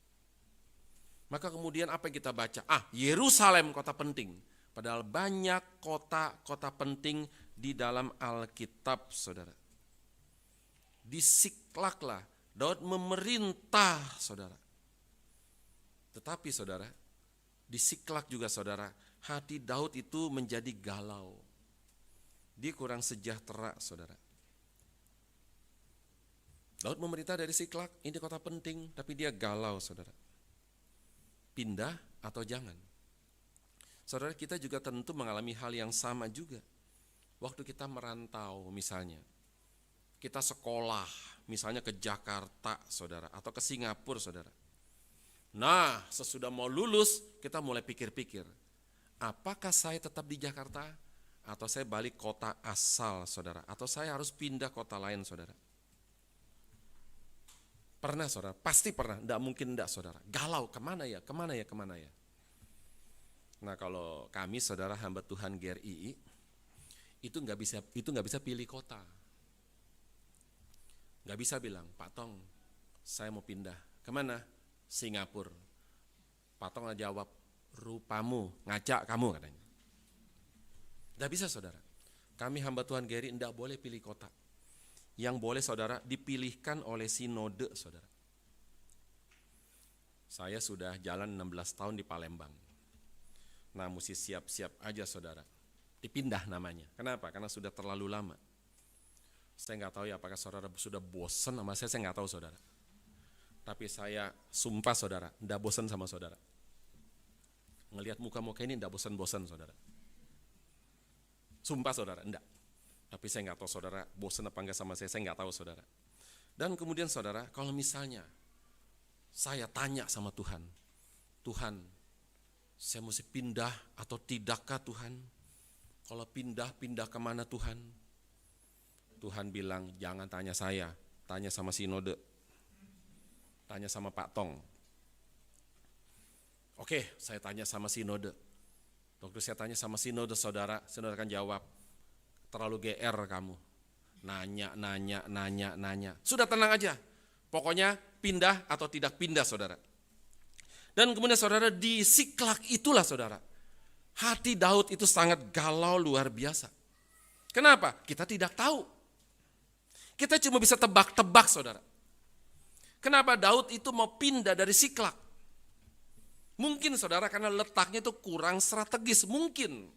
A: Maka kemudian apa yang kita baca? Yerusalem kota penting. Padahal banyak kota-kota penting di dalam Alkitab, saudara. Di Siklaklah Daud memerintah, saudara. Tetapi saudara, di Siklak juga saudara, hati Daud itu menjadi galau. Dia kurang sejahtera, saudara. Daud memerintah dari Siklak, ini kota penting, tapi dia galau, saudara. Pindah atau jangan? Saudara, kita juga tentu mengalami hal yang sama juga. Waktu kita merantau misalnya, kita sekolah misalnya ke Jakarta saudara, atau ke Singapura saudara. Nah, sesudah mau lulus kita mulai pikir-pikir, apakah saya tetap di Jakarta atau saya balik kota asal saudara, atau saya harus pindah kota lain saudara. Pernah saudara, pasti pernah, tidak mungkin tidak saudara. Galau, kemana ya. Nah kalau kami saudara hamba Tuhan GRII itu nggak bisa pilih kota, nggak bisa bilang Pak Tong saya mau pindah kemana? Singapura. Pak Tong jawab rupamu ngajak kamu katanya. Nggak bisa saudara. Kami hamba Tuhan GRII nggak boleh pilih kota. Yang boleh saudara dipilihkan oleh sinode saudara. Saya sudah jalan 16 tahun di Palembang. Nah mesti siap-siap aja saudara, dipindah namanya. Kenapa? Karena sudah terlalu lama. Saya nggak tahu ya apakah saudara sudah bosan sama saya nggak tahu saudara. Tapi saya sumpah saudara, nggak bosan sama saudara. Ngelihat muka-muka ini nggak bosan-bosan saudara. Sumpah saudara, enggak. Tapi saya nggak tahu saudara bosan apa enggak sama saya nggak tahu saudara. Dan kemudian saudara, kalau misalnya saya tanya sama Tuhan, Tuhan, saya mesti pindah atau tidakkah Tuhan? Kalau pindah kemana Tuhan? Tuhan bilang, jangan tanya saya, tanya sama sinode, tanya sama Pak Tong. Oke, saya tanya sama sinode. Waktu saya tanya sama sinode saudara akan jawab, terlalu GR kamu. Nanya. Sudah tenang aja, pokoknya pindah atau tidak pindah saudara. Dan kemudian saudara di Siklak itulah saudara, hati Daud itu sangat galau luar biasa. Kenapa? Kita tidak tahu. Kita cuma bisa tebak-tebak saudara. Kenapa Daud itu mau pindah dari Siklak? Mungkin saudara karena letaknya itu kurang strategis, mungkin.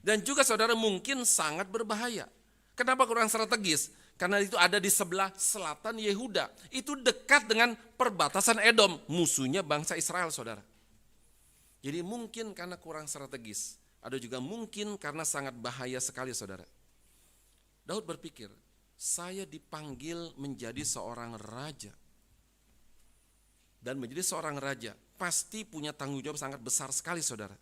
A: Dan juga saudara mungkin sangat berbahaya. Kenapa kurang strategis? Karena itu ada di sebelah selatan Yehuda. Itu dekat dengan perbatasan Edom, musuhnya bangsa Israel saudara. Jadi mungkin karena kurang strategis. Ada juga mungkin karena sangat bahaya sekali saudara. Daud berpikir, saya dipanggil menjadi seorang raja. Dan menjadi seorang raja pasti punya tanggung jawab sangat besar sekali saudara.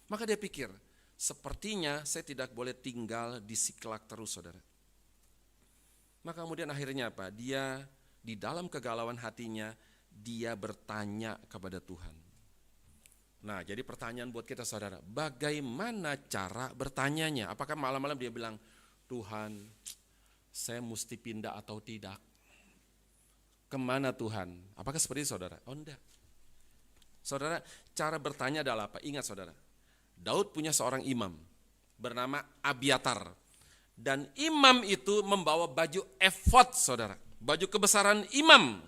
A: Maka dia pikir, sepertinya saya tidak boleh tinggal di Siklak terus, saudara. Maka kemudian akhirnya apa? Dia di dalam kegalauan hatinya, dia bertanya kepada Tuhan. Nah, jadi pertanyaan buat kita, saudara, bagaimana cara bertanyanya? Apakah malam-malam dia bilang, Tuhan, saya mesti pindah atau tidak? Kemana Tuhan? Apakah seperti itu, saudara? Oh, enggak. Saudara, cara bertanya adalah apa? Ingat, saudara, Daud punya seorang imam bernama Abiatar. Dan imam itu membawa baju efod, saudara. Baju kebesaran imam.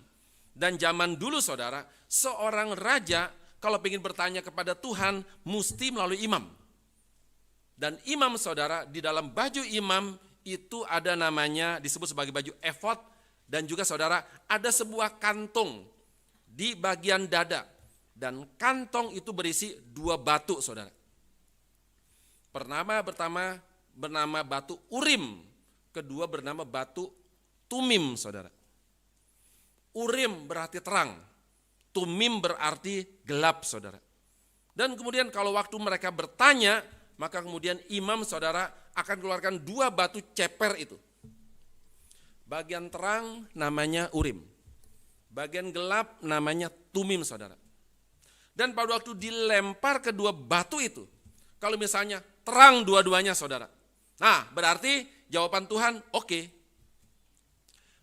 A: Dan zaman dulu, saudara, seorang raja kalau ingin bertanya kepada Tuhan, mesti melalui imam. Dan imam, saudara, di dalam baju imam itu ada namanya, disebut sebagai baju efod. Dan juga, saudara, ada sebuah kantong di bagian dada. Dan kantong itu berisi 2 batu, saudara. Pertama bernama batu Urim, kedua bernama batu Tumim, saudara. Urim berarti terang, Tumim berarti gelap, saudara. Dan kemudian kalau waktu mereka bertanya, maka kemudian imam, saudara, akan keluarkan 2 batu ceper itu. Bagian terang namanya Urim, bagian gelap namanya Tumim, saudara. Dan pada waktu dilempar kedua batu itu, kalau misalnya terang dua-duanya, saudara, nah berarti jawaban Tuhan oke.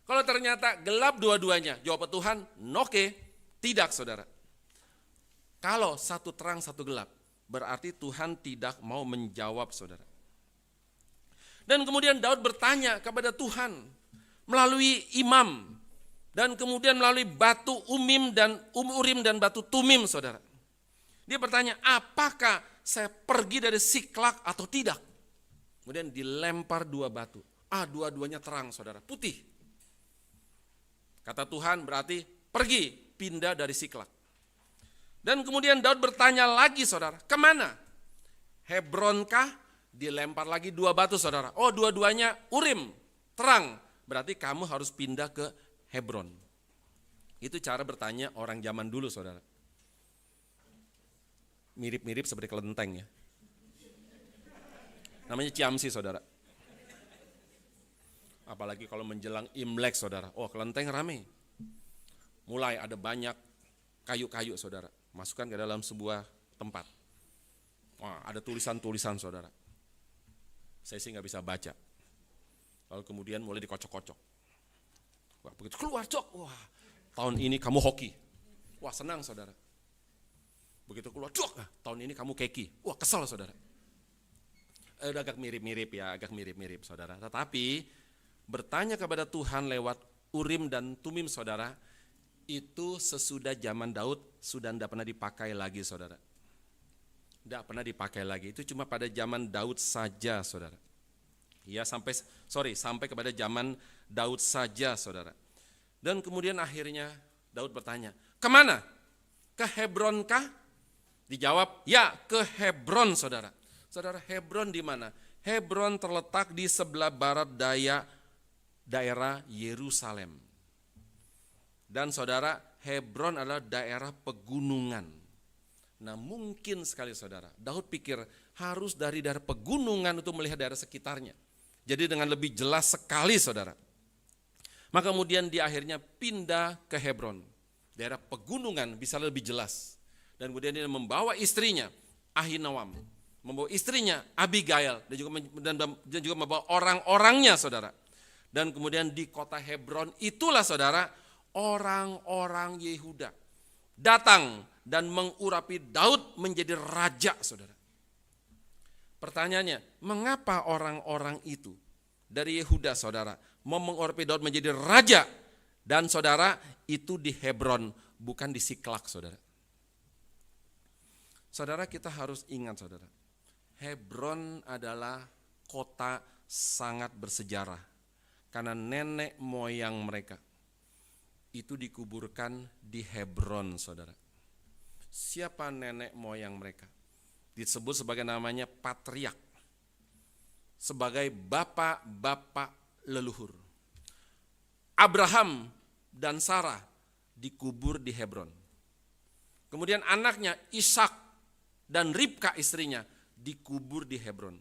A: Kalau ternyata gelap dua-duanya, jawaban Tuhan oke, tidak, saudara. Kalau satu terang satu gelap, berarti Tuhan tidak mau menjawab, saudara. Dan kemudian Daud bertanya kepada Tuhan melalui imam, dan kemudian melalui batu Urim dan batu Tumim, saudara. Dia bertanya, apakah saya pergi dari Siklak atau tidak? Kemudian dilempar 2 batu. Dua-duanya terang, saudara, putih. Kata Tuhan berarti pergi, pindah dari Siklak. Dan kemudian Daud bertanya lagi, saudara, kemana? Hebronkah? Dilempar lagi 2 batu, saudara. Oh, dua-duanya Urim, terang. Berarti kamu harus pindah ke Hebron. Itu cara bertanya orang zaman dulu, saudara. Mirip-mirip seperti kelenteng, ya. Namanya ciamsi, saudara. Apalagi kalau menjelang Imlek, saudara. Oh, kelenteng rame. Mulai ada banyak kayu-kayu, saudara. Masukkan ke dalam sebuah tempat. Wah, ada tulisan-tulisan, saudara. Saya sih nggak bisa baca. Lalu kemudian mulai dikocok-kocok. Wah, begitu keluar, cok. Wah, tahun ini kamu hoki. Wah, senang, saudara. Begitu keluar, tahun ini kamu keki. Wah, kesal, saudara. Udah agak mirip-mirip, ya, agak mirip-mirip, saudara. Tetapi bertanya kepada Tuhan lewat Urim dan Tumim, saudara, itu sesudah zaman Daud sudah tidak pernah dipakai lagi, saudara. Tidak pernah dipakai lagi. Itu cuma pada zaman Daud saja, saudara. Ya, sampai kepada zaman Daud saja, saudara. Dan kemudian akhirnya Daud bertanya, kemana? Ke Hebron kah? Dijawab, ya, ke Hebron, saudara. Saudara, Hebron di mana? Hebron terletak di sebelah barat daya daerah Yerusalem. Dan saudara, Hebron adalah daerah pegunungan. Nah, mungkin sekali, saudara, Daud pikir harus dari daerah pegunungan untuk melihat daerah sekitarnya. Jadi dengan lebih jelas sekali, saudara. Maka kemudian dia akhirnya pindah ke Hebron. Daerah pegunungan bisa lebih jelas. Dan kemudian dia membawa istrinya Ahinoam, membawa istrinya Abigail, dan juga membawa orang-orangnya, saudara. Dan kemudian di kota Hebron itulah, saudara, orang-orang Yehuda datang dan mengurapi Daud menjadi raja, saudara. Pertanyaannya, mengapa orang-orang itu dari Yehuda, saudara, mau mengurapi Daud menjadi raja? Dan saudara, itu di Hebron, bukan di Siklak, saudara. Saudara, kita harus ingat, saudara, Hebron adalah kota sangat bersejarah. Karena nenek moyang mereka itu dikuburkan di Hebron, saudara. Siapa nenek moyang mereka? Disebut sebagai namanya patriark, sebagai bapak-bapak leluhur. Abraham dan Sarah dikubur di Hebron. Kemudian anaknya Ishak dan Ribka istrinya dikubur di Hebron.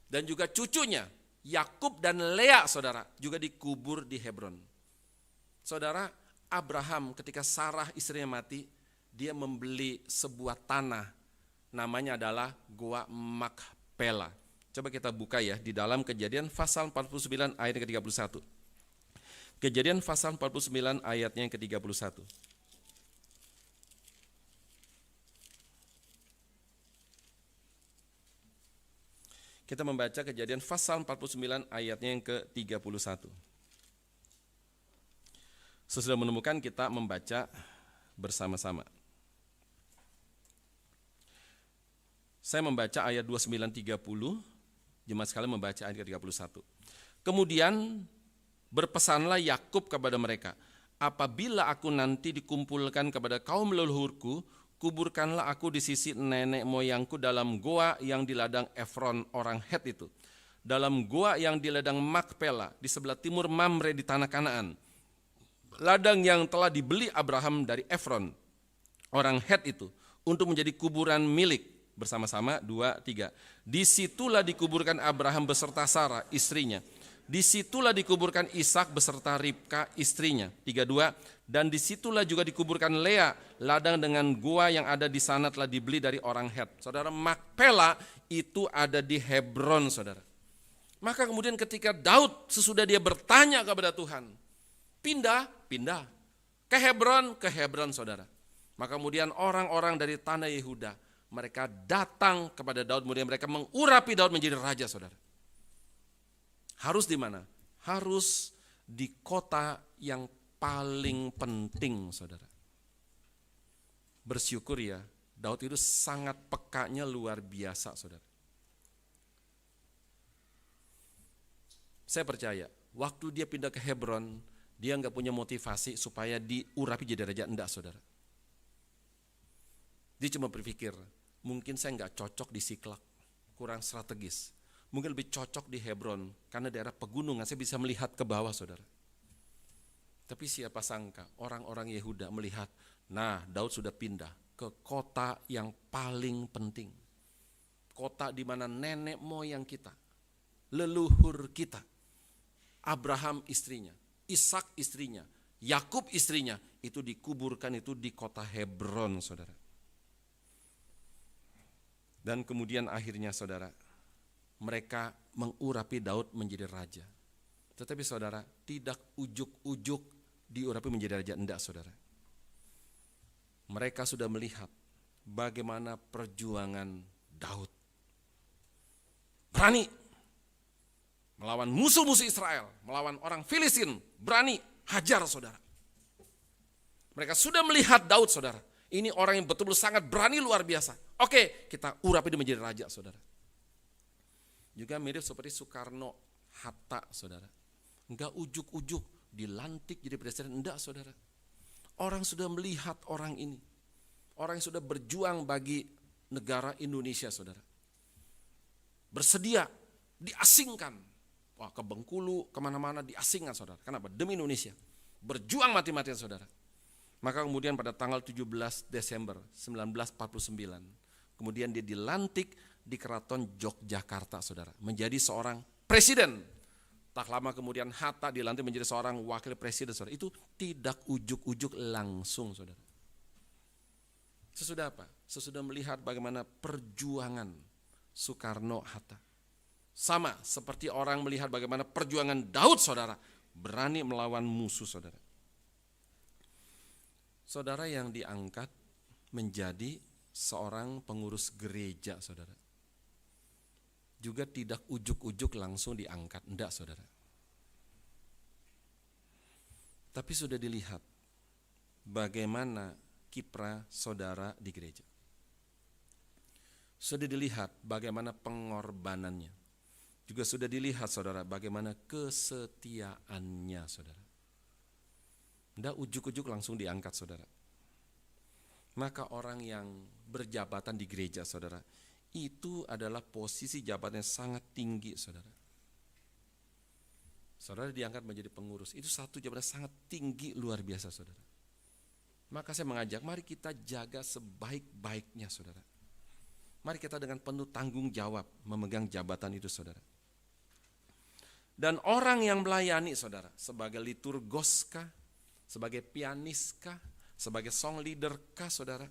A: Dan juga cucunya Yakub dan Lea saudara juga dikubur di Hebron. Saudara, Abraham ketika Sarah istrinya mati, dia membeli sebuah tanah, namanya adalah Goa Makpela. Coba kita buka ya di dalam Kejadian pasal 49 ayat ke-31. Kejadian pasal 49 ayatnya yang ke-31. Kita membaca Kejadian pasal 49 ayatnya yang ke-31. Sesudah menemukan kita membaca bersama-sama. Saya membaca ayat 29-30, jemaat sekalian membaca ayat ke-31. Kemudian berpesanlah Yakub kepada mereka, apabila aku nanti dikumpulkan kepada kaum leluhurku, kuburkanlah aku di sisi nenek moyangku dalam goa yang di ladang Efron orang Het itu, dalam goa yang di ladang Makpela di sebelah timur Mamre di tanah Kanaan, ladang yang telah dibeli Abraham dari Efron orang Het itu untuk menjadi kuburan milik. Bersama-sama 2, 3. Disitulah dikuburkan Abraham beserta Sarah istrinya. Disitulah dikuburkan Ishak beserta Ribka istrinya. 32. Dan disitulah juga dikuburkan Lea, ladang dengan gua yang ada di sana telah dibeli dari orang Het. Saudara, Makpela itu ada di Hebron, saudara. Maka kemudian ketika Daud sesudah dia bertanya kepada Tuhan, pindah ke Hebron, saudara. Maka kemudian orang-orang dari tanah Yehuda, mereka datang kepada Daud, kemudian mereka mengurapi Daud menjadi raja, saudara. Harus di mana? Harus di kota yang paling penting, saudara. Bersyukur ya, Daud itu sangat pekanya luar biasa, saudara. Saya percaya, waktu dia pindah ke Hebron, dia nggak punya motivasi supaya diurapi jadi raja, enggak, saudara. Dia cuma berpikir, mungkin saya nggak cocok di Siklak, kurang strategis. Mungkin lebih cocok di Hebron, karena daerah pegunungan saya bisa melihat ke bawah, saudara. Tapi siapa sangka orang-orang Yehuda melihat, nah Daud sudah pindah ke kota yang paling penting. Kota di mana nenek moyang kita, leluhur kita, Abraham istrinya, Ishak istrinya, Yakub istrinya, itu dikuburkan itu di kota Hebron, saudara. Dan kemudian akhirnya saudara, mereka mengurapi Daud menjadi raja. Tetapi saudara, tidak ujuk-ujuk diurapi menjadi raja, enggak, saudara. Mereka sudah melihat bagaimana perjuangan Daud. Berani melawan musuh-musuh Israel, melawan orang Filistin, berani hajar, saudara. Mereka sudah melihat Daud, saudara. Ini orang yang betul-betul sangat berani luar biasa. Oke, kita urapi dia menjadi raja, saudara. Juga mirip seperti Soekarno-Hatta, saudara. Enggak ujuk-ujuk dilantik jadi presiden, enggak, saudara. Orang sudah melihat orang ini. Orang yang sudah berjuang bagi negara Indonesia, saudara. Bersedia diasingkan. Wah, ke Bengkulu, kemana-mana diasingkan, saudara. Kenapa? Demi Indonesia. Berjuang mati-matian, saudara. Maka kemudian pada tanggal 17 Desember 1949, kemudian dia dilantik di Keraton Yogyakarta, saudara, menjadi seorang presiden. Tak lama kemudian Hatta dilantik menjadi seorang wakil presiden, saudara. Itu tidak ujuk-ujuk langsung, saudara. Sesudah apa? Sesudah melihat bagaimana perjuangan Soekarno-Hatta. Sama seperti orang melihat bagaimana perjuangan Daud, saudara, berani melawan musuh, saudara. Saudara yang diangkat menjadi seorang pengurus gereja, saudara, juga tidak ujuk-ujuk langsung diangkat, enggak, saudara. Tapi sudah dilihat bagaimana kiprah saudara di gereja. Sudah dilihat bagaimana pengorbanannya. Juga sudah dilihat, saudara, bagaimana kesetiaannya, saudara. Tidak ujuk-ujuk langsung diangkat, saudara. Maka orang yang berjabatan di gereja, saudara, itu adalah posisi jabatan yang sangat tinggi, saudara. Saudara diangkat menjadi pengurus, itu satu jabatan sangat tinggi, luar biasa, saudara. Maka saya mengajak, mari kita jaga sebaik-baiknya, saudara. Mari kita dengan penuh tanggung jawab memegang jabatan itu, saudara. Dan orang yang melayani, saudara, sebagai liturgos kah, sebagai pianis kah, sebagai song leader kah, saudara,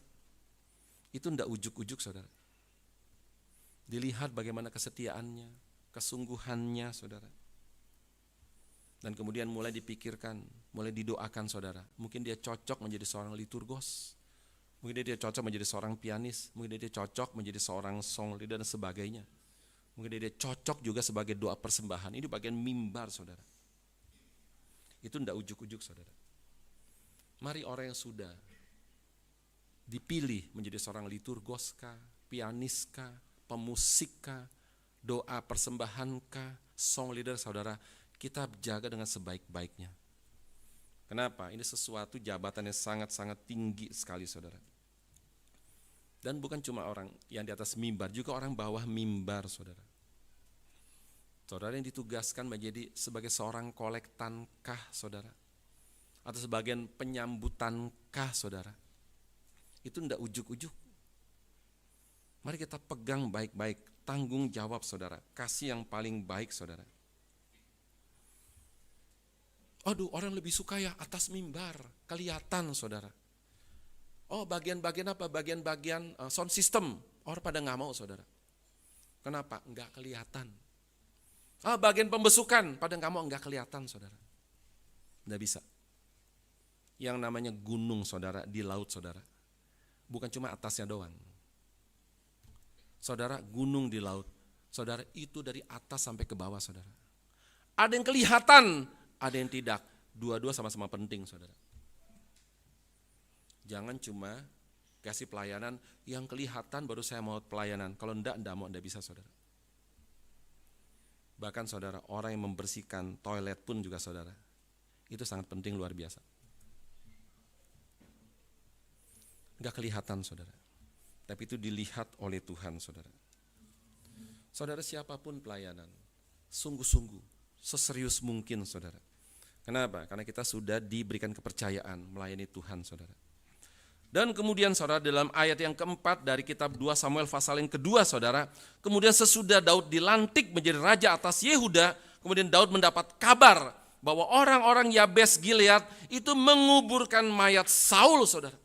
A: itu tidak ujuk-ujuk, saudara. Dilihat bagaimana kesetiaannya, kesungguhannya, saudara. Dan kemudian mulai dipikirkan, mulai didoakan, saudara. Mungkin dia cocok menjadi seorang liturgos, mungkin dia cocok menjadi seorang pianis, mungkin dia cocok menjadi seorang song leader dan sebagainya. Mungkin dia cocok juga sebagai doa persembahan. Ini bagian mimbar, saudara. Itu tidak ujuk-ujuk, saudara. Mari orang yang sudah dipilih menjadi seorang liturgoska, pianiska, pemusika, doa persembahankah, song leader, saudara, kita jaga dengan sebaik-baiknya. Kenapa? Ini sesuatu jabatan yang sangat-sangat tinggi sekali, saudara. Dan bukan cuma orang yang di atas mimbar, juga orang bawah mimbar, saudara. Saudara yang ditugaskan menjadi sebagai seorang kolektankah, saudara, atau sebagian penyambutankah, saudara, itu tidak ujuk-ujuk. Mari kita pegang baik-baik, tanggung jawab, saudara, kasih yang paling baik, saudara. Aduh, orang lebih suka ya atas mimbar, kelihatan, saudara. Oh, bagian-bagian apa? Bagian-bagian sound system, orang pada nggak mau, saudara. Kenapa? Nggak kelihatan. Bagian pembesukan, pada nggak mau, nggak kelihatan, saudara. Nggak bisa. Yang namanya gunung, saudara, di laut, saudara, bukan cuma atasnya doang. Saudara, gunung di laut, saudara, itu dari atas sampai ke bawah, saudara. Ada yang kelihatan, ada yang tidak. Dua-dua sama-sama penting, saudara. Jangan cuma kasih pelayanan yang kelihatan baru saya mau pelayanan. Kalau enggak mau, enggak bisa, saudara. Bahkan, saudara, orang yang membersihkan toilet pun juga, saudara, itu sangat penting, luar biasa. Enggak kelihatan, saudara, tapi itu dilihat oleh Tuhan, saudara. Saudara, siapapun pelayanan, sungguh-sungguh, seserius mungkin, saudara. Kenapa? Karena kita sudah diberikan kepercayaan melayani Tuhan, saudara. Dan kemudian, saudara, dalam ayat yang keempat dari kitab 2 Samuel pasal yang kedua, saudara, kemudian sesudah Daud dilantik menjadi raja atas Yehuda, kemudian Daud mendapat kabar bahwa orang-orang Yabes Gilead itu menguburkan mayat Saul, saudara.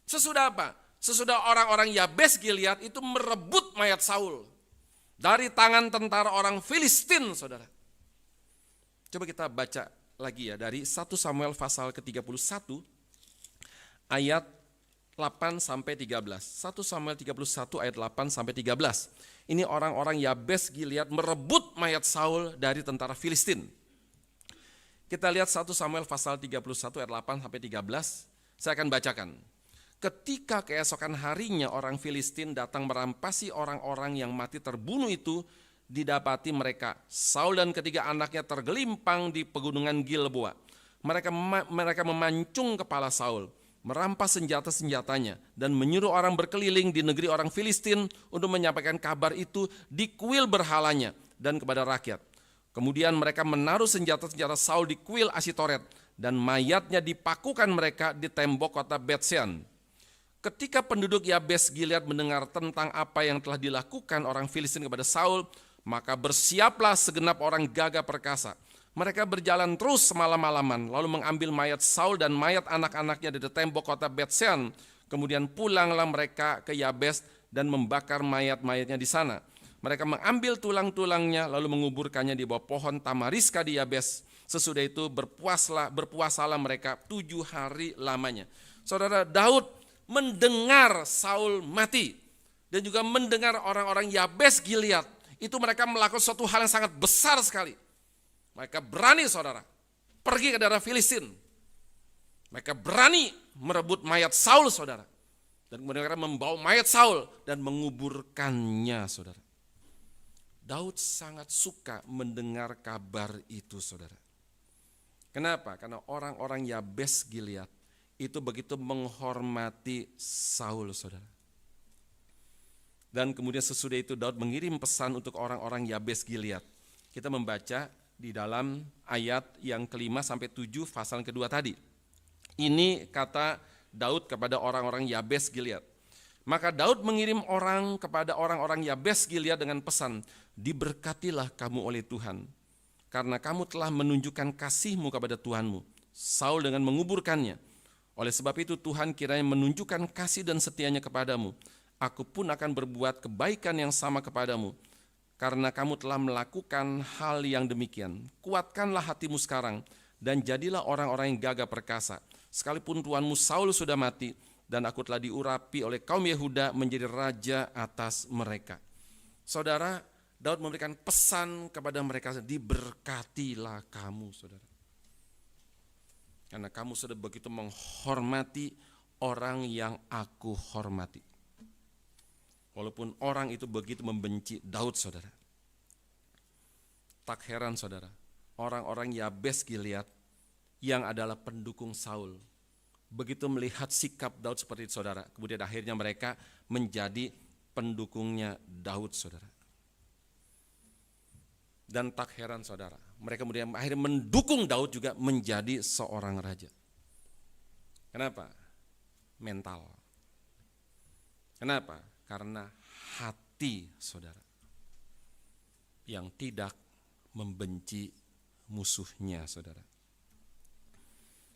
A: Sesudah apa? Sesudah orang-orang Yabes Gilead itu merebut mayat Saul dari tangan tentara orang Filistin, saudara. Coba kita baca lagi ya dari 1 Samuel pasal ke-31 ayat 8 sampai 13. 1 Samuel 31 ayat 8 sampai 13. Ini orang-orang Yabes Gilead merebut mayat Saul dari tentara Filistin. Kita lihat 1 Samuel pasal 31 ayat 8 sampai 13. Saya akan bacakan. Ketika keesokan harinya orang Filistin datang merampasi orang-orang yang mati terbunuh itu, didapati mereka Saul dan ketiga anaknya tergelimpang di pegunungan Gilboa. Mereka memancung kepala Saul, merampas senjata-senjatanya, dan menyuruh orang berkeliling di negeri orang Filistin untuk menyampaikan kabar itu di kuil berhalanya dan kepada rakyat. Kemudian mereka menaruh senjata-senjata Saul di kuil Asitoret, dan mayatnya dipakukan mereka di tembok kota Bet-Sean. Ketika penduduk Yabes Gilead mendengar tentang apa yang telah dilakukan orang Filistin kepada Saul, maka bersiaplah segenap orang gagah perkasa. Mereka berjalan terus semalam-malaman, lalu mengambil mayat Saul dan mayat anak-anaknya dari tembok kota Bet-Sean. Kemudian pulanglah mereka ke Yabes dan membakar mayat-mayatnya di sana. Mereka mengambil tulang-tulangnya lalu menguburkannya di bawah pohon tamariska di Yabes. Sesudah itu berpuasalah mereka 7 hari lamanya. Saudara, Daud mendengar Saul mati dan juga mendengar orang-orang Yabes Gilead itu mereka melakukan suatu hal yang sangat besar sekali. Mereka berani, saudara, pergi ke daerah Filistin. Mereka berani merebut mayat Saul, saudara. Dan kemudian mereka membawa mayat Saul dan menguburkannya, saudara. Daud sangat suka mendengar kabar itu, saudara. Kenapa? Karena orang-orang Yabes Gilead itu begitu menghormati Saul, saudara. Dan kemudian sesudah itu Daud mengirim pesan untuk orang-orang Yabes Gilead. Kita membaca di dalam ayat yang ke-5 sampai 7 pasal kedua tadi. Ini kata Daud kepada orang-orang Yabes Gilead. Maka Daud mengirim orang kepada orang-orang Yabes Gilead dengan pesan, diberkatilah kamu oleh Tuhan, karena kamu telah menunjukkan kasih-Mu kepada Tuhanmu, Saul dengan menguburkannya. Oleh sebab itu Tuhan kiranya menunjukkan kasih dan setianya kepadamu. Aku pun akan berbuat kebaikan yang sama kepadamu, karena kamu telah melakukan hal yang demikian. Kuatkanlah hatimu sekarang, dan jadilah orang-orang yang gagah perkasa. Sekalipun tuanmu Saul sudah mati, dan aku telah diurapi oleh kaum Yehuda menjadi raja atas mereka. Saudara, Daud memberikan pesan kepada mereka, diberkatilah kamu, saudara. Karena kamu sudah begitu menghormati orang yang aku hormati. Walaupun orang itu begitu membenci Daud, saudara. Tak heran, saudara, orang-orang Yabes Gilead yang adalah pendukung Saul, begitu melihat sikap Daud seperti itu, saudara, kemudian akhirnya mereka menjadi pendukungnya Daud, saudara. Dan tak heran, saudara, mereka kemudian akhirnya mendukung Daud juga menjadi seorang raja. Kenapa? Mental. Kenapa? Karena hati, saudara, yang tidak membenci musuhnya, saudara.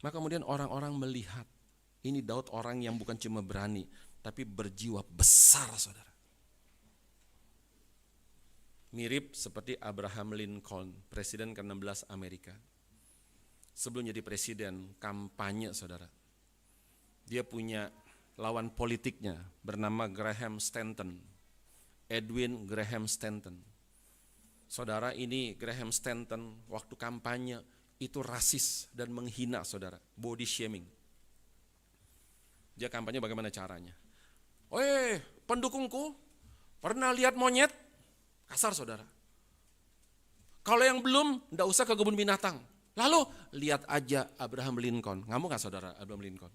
A: Maka kemudian orang-orang melihat, ini Daud orang yang bukan cuma berani, tapi berjiwa besar, saudara. Mirip seperti Abraham Lincoln, presiden ke-16 Amerika. Sebelum jadi presiden, kampanye, saudara. Dia punya lawan politiknya bernama Graham Stanton, Edwin Graham Stanton. Saudara, ini Graham Stanton waktu kampanye itu rasis dan menghina, saudara, body shaming. Dia kampanye bagaimana caranya? Pendukungku, pernah lihat monyet? Kasar, saudara. Kalau yang belum, enggak usah ke kebun binatang. Lalu lihat aja Abraham Lincoln. Ngamuk gak, saudara, Abraham Lincoln?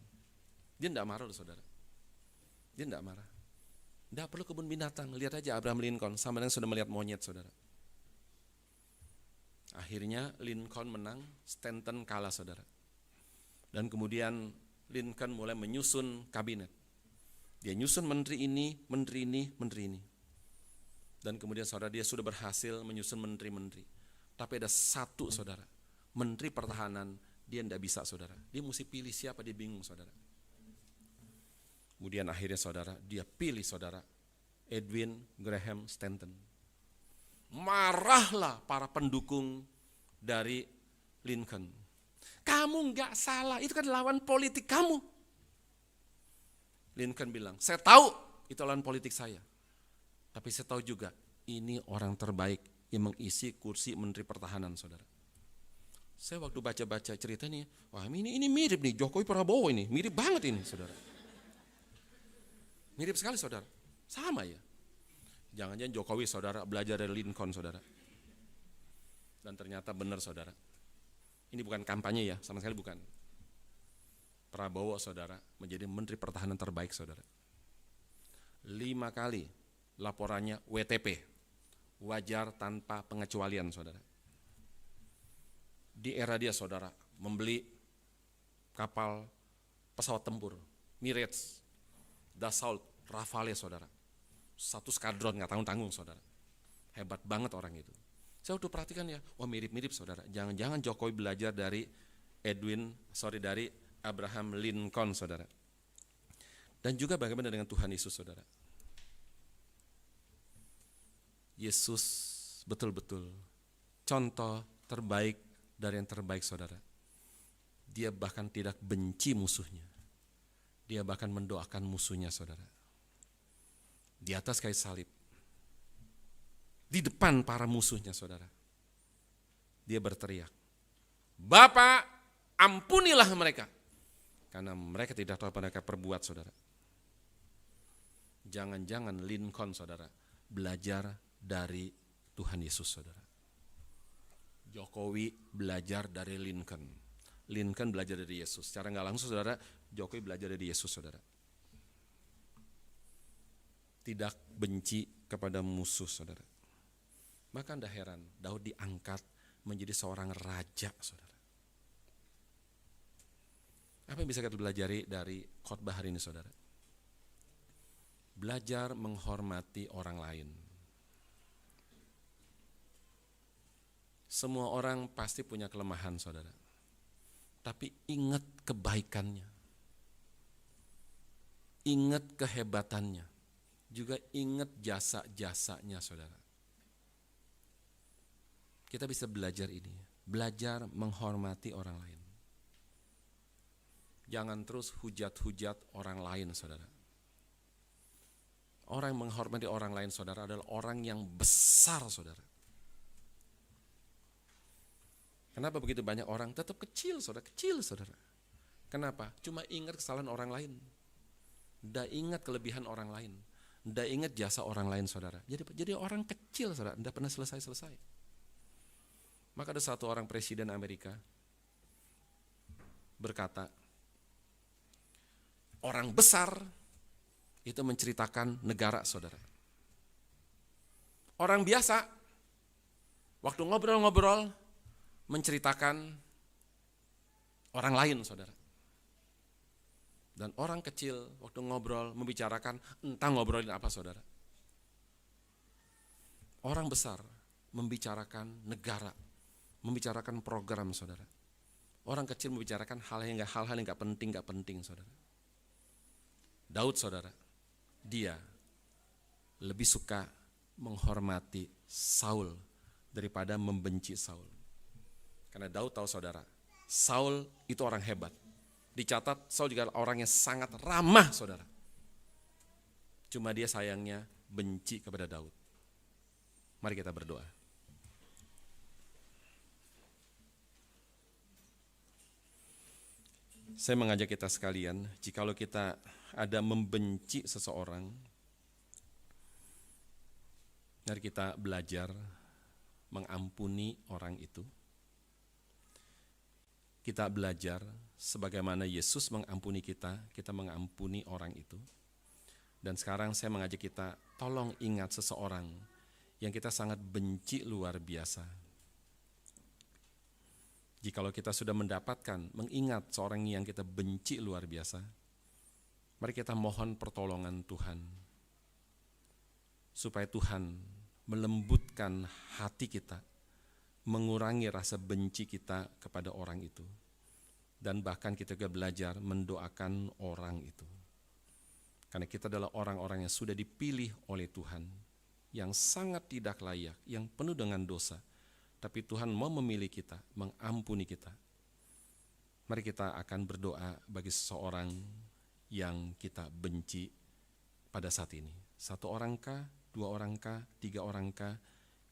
A: Dia enggak marah loh, saudara. Dia enggak marah. Enggak perlu kebun binatang, lihat aja Abraham Lincoln sama dengan sudah melihat monyet, saudara. Akhirnya Lincoln menang, Stanton kalah, saudara. Dan kemudian Lincoln mulai menyusun kabinet. Dia nyusun menteri ini, menteri ini, menteri ini. Dan kemudian, saudara, dia sudah berhasil menyusun menteri-menteri. Tapi ada satu, saudara, menteri pertahanan, dia tidak bisa, saudara. Dia mesti pilih siapa, dia bingung, saudara. Kemudian akhirnya, saudara, dia pilih, saudara, Edwin Graham Stanton. Marahlah para pendukung dari Lincoln. Kamu enggak salah, itu kan lawan politik kamu. Lincoln bilang, saya tahu itu lawan politik saya. Tapi saya tahu juga, ini orang terbaik yang mengisi kursi Menteri Pertahanan, saudara. Saya waktu baca-baca cerita nih, wah ini mirip nih, Jokowi Prabowo ini, mirip banget ini, saudara. Mirip sekali, saudara. Sama ya. Jangan-jangan Jokowi, saudara, belajar dari Lincoln, saudara. Dan ternyata benar, saudara. Ini bukan kampanye ya, sama sekali bukan. Prabowo, saudara, menjadi Menteri Pertahanan terbaik, saudara. 5 kali laporannya WTP, wajar tanpa pengecualian, saudara. Di era dia, saudara, membeli kapal pesawat tempur, Mirage, Dassault, Rafale, saudara. Satu skadron nggak tanggung-tanggung, saudara. Hebat banget orang itu. Saya udah perhatikan ya, wah mirip-mirip, saudara. Jangan-jangan Jokowi belajar dari dari Abraham Lincoln, saudara. Dan juga bagaimana dengan Tuhan Yesus, saudara. Yesus betul-betul contoh terbaik dari yang terbaik, saudara. Dia bahkan tidak benci musuhnya. Dia bahkan mendoakan musuhnya, saudara. Di atas kayu salib, di depan para musuhnya, saudara, dia berteriak, Bapa, ampunilah mereka, karena mereka tidak tahu apa mereka perbuat, saudara. Jangan-jangan Lincoln, saudara, belajar dari Tuhan Yesus, saudara. Jokowi belajar dari Lincoln. Lincoln belajar dari Yesus. Secara nggak langsung, saudara, Jokowi belajar dari Yesus, saudara. Tidak benci kepada musuh, saudara. Maka tidak heran Daud diangkat menjadi seorang raja, saudara. Apa yang bisa kita pelajari dari khotbah hari ini, saudara? Belajar menghormati orang lain. Semua orang pasti punya kelemahan, saudara. Tapi ingat kebaikannya. Ingat kehebatannya. Juga ingat jasa-jasanya, saudara. Kita bisa belajar ini. Belajar menghormati orang lain. Jangan terus hujat-hujat orang lain, saudara. Orang yang menghormati orang lain, saudara, adalah orang yang besar, saudara. Kenapa begitu banyak orang tetap kecil, saudara? Kecil, saudara. Kenapa? Cuma ingat kesalahan orang lain. Nggak ingat kelebihan orang lain. Nggak ingat jasa orang lain, saudara. Jadi orang kecil, saudara. Nggak pernah selesai-selesai. Maka ada satu orang presiden Amerika berkata, orang besar itu menceritakan negara, saudara. Orang biasa, waktu ngobrol-ngobrol, menceritakan orang lain, saudara. Dan orang kecil waktu ngobrol membicarakan entah ngobrolin apa, saudara. Orang besar membicarakan negara, membicarakan program, saudara. Orang kecil membicarakan hal-hal yang nggak penting, saudara. Daud, saudara, dia lebih suka menghormati Saul daripada membenci Saul. Karena Daud tahu, saudara, Saul itu orang hebat. Dicatat Saul juga orang yang sangat ramah, saudara. Cuma dia sayangnya benci kepada Daud. Mari kita berdoa. Saya mengajak kita sekalian, jikalau kita ada membenci seseorang, mari kita belajar mengampuni orang itu. Kita belajar sebagaimana Yesus mengampuni kita mengampuni orang itu. Dan sekarang saya mengajak kita, tolong ingat seseorang yang kita sangat benci luar biasa. Jikalau kita sudah mendapatkan, mengingat seorang yang kita benci luar biasa, mari kita mohon pertolongan Tuhan. Supaya Tuhan melembutkan hati kita, mengurangi rasa benci kita kepada orang itu. Dan bahkan kita juga belajar mendoakan orang itu. Karena kita adalah orang-orang yang sudah dipilih oleh Tuhan, yang sangat tidak layak, yang penuh dengan dosa. Tapi Tuhan mau memilih kita, mengampuni kita. Mari kita akan berdoa bagi seseorang yang kita benci pada saat ini. 1 orangkah, 2 orangkah, 3 orangkah,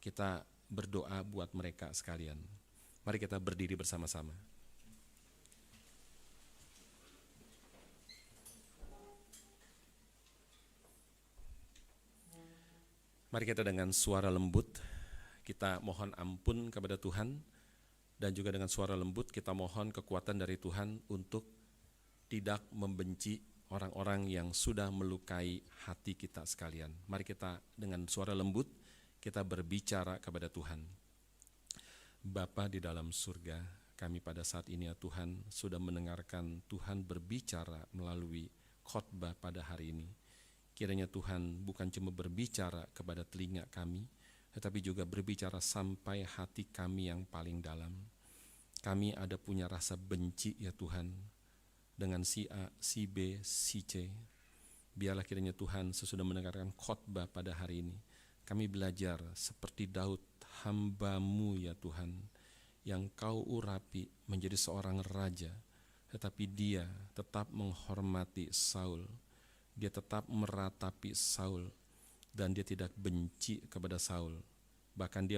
A: kita berdoa buat mereka sekalian. Mari kita berdiri bersama-sama. Mari kita dengan suara lembut, kita mohon ampun kepada Tuhan, dan juga dengan suara lembut kita mohon kekuatan dari Tuhan untuk tidak membenci orang-orang yang sudah melukai hati kita sekalian. Mari kita dengan suara lembut, kita berbicara kepada Tuhan. Bapa di dalam surga, kami pada saat ini ya Tuhan sudah mendengarkan Tuhan berbicara melalui khotbah pada hari ini. Kiranya Tuhan bukan cuma berbicara kepada telinga kami, tetapi juga berbicara sampai hati kami yang paling dalam. Kami ada punya rasa benci ya Tuhan dengan si A, si B, si C. Biarlah kiranya Tuhan sesudah mendengarkan khotbah pada hari ini, kami belajar seperti Daud, hamba-Mu ya Tuhan, yang Kau urapi menjadi seorang raja, tetapi dia tetap menghormati Saul, dia tetap meratapi Saul, dan dia tidak benci kepada Saul, bahkan dia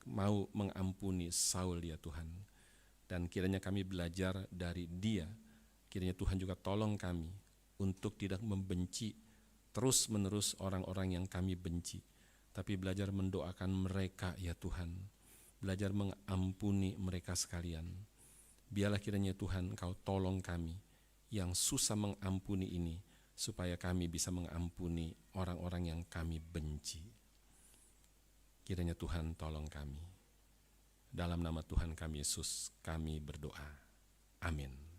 A: mau mengampuni Saul ya Tuhan. Dan kiranya kami belajar dari dia, kiranya Tuhan juga tolong kami untuk tidak membenci terus-menerus orang-orang yang kami benci, tapi belajar mendoakan mereka ya Tuhan, belajar mengampuni mereka sekalian. Biarlah kiranya Tuhan Kau tolong kami yang susah mengampuni ini, supaya kami bisa mengampuni orang-orang yang kami benci. Kiranya Tuhan tolong kami. Dalam nama Tuhan kami Yesus kami berdoa. Amin.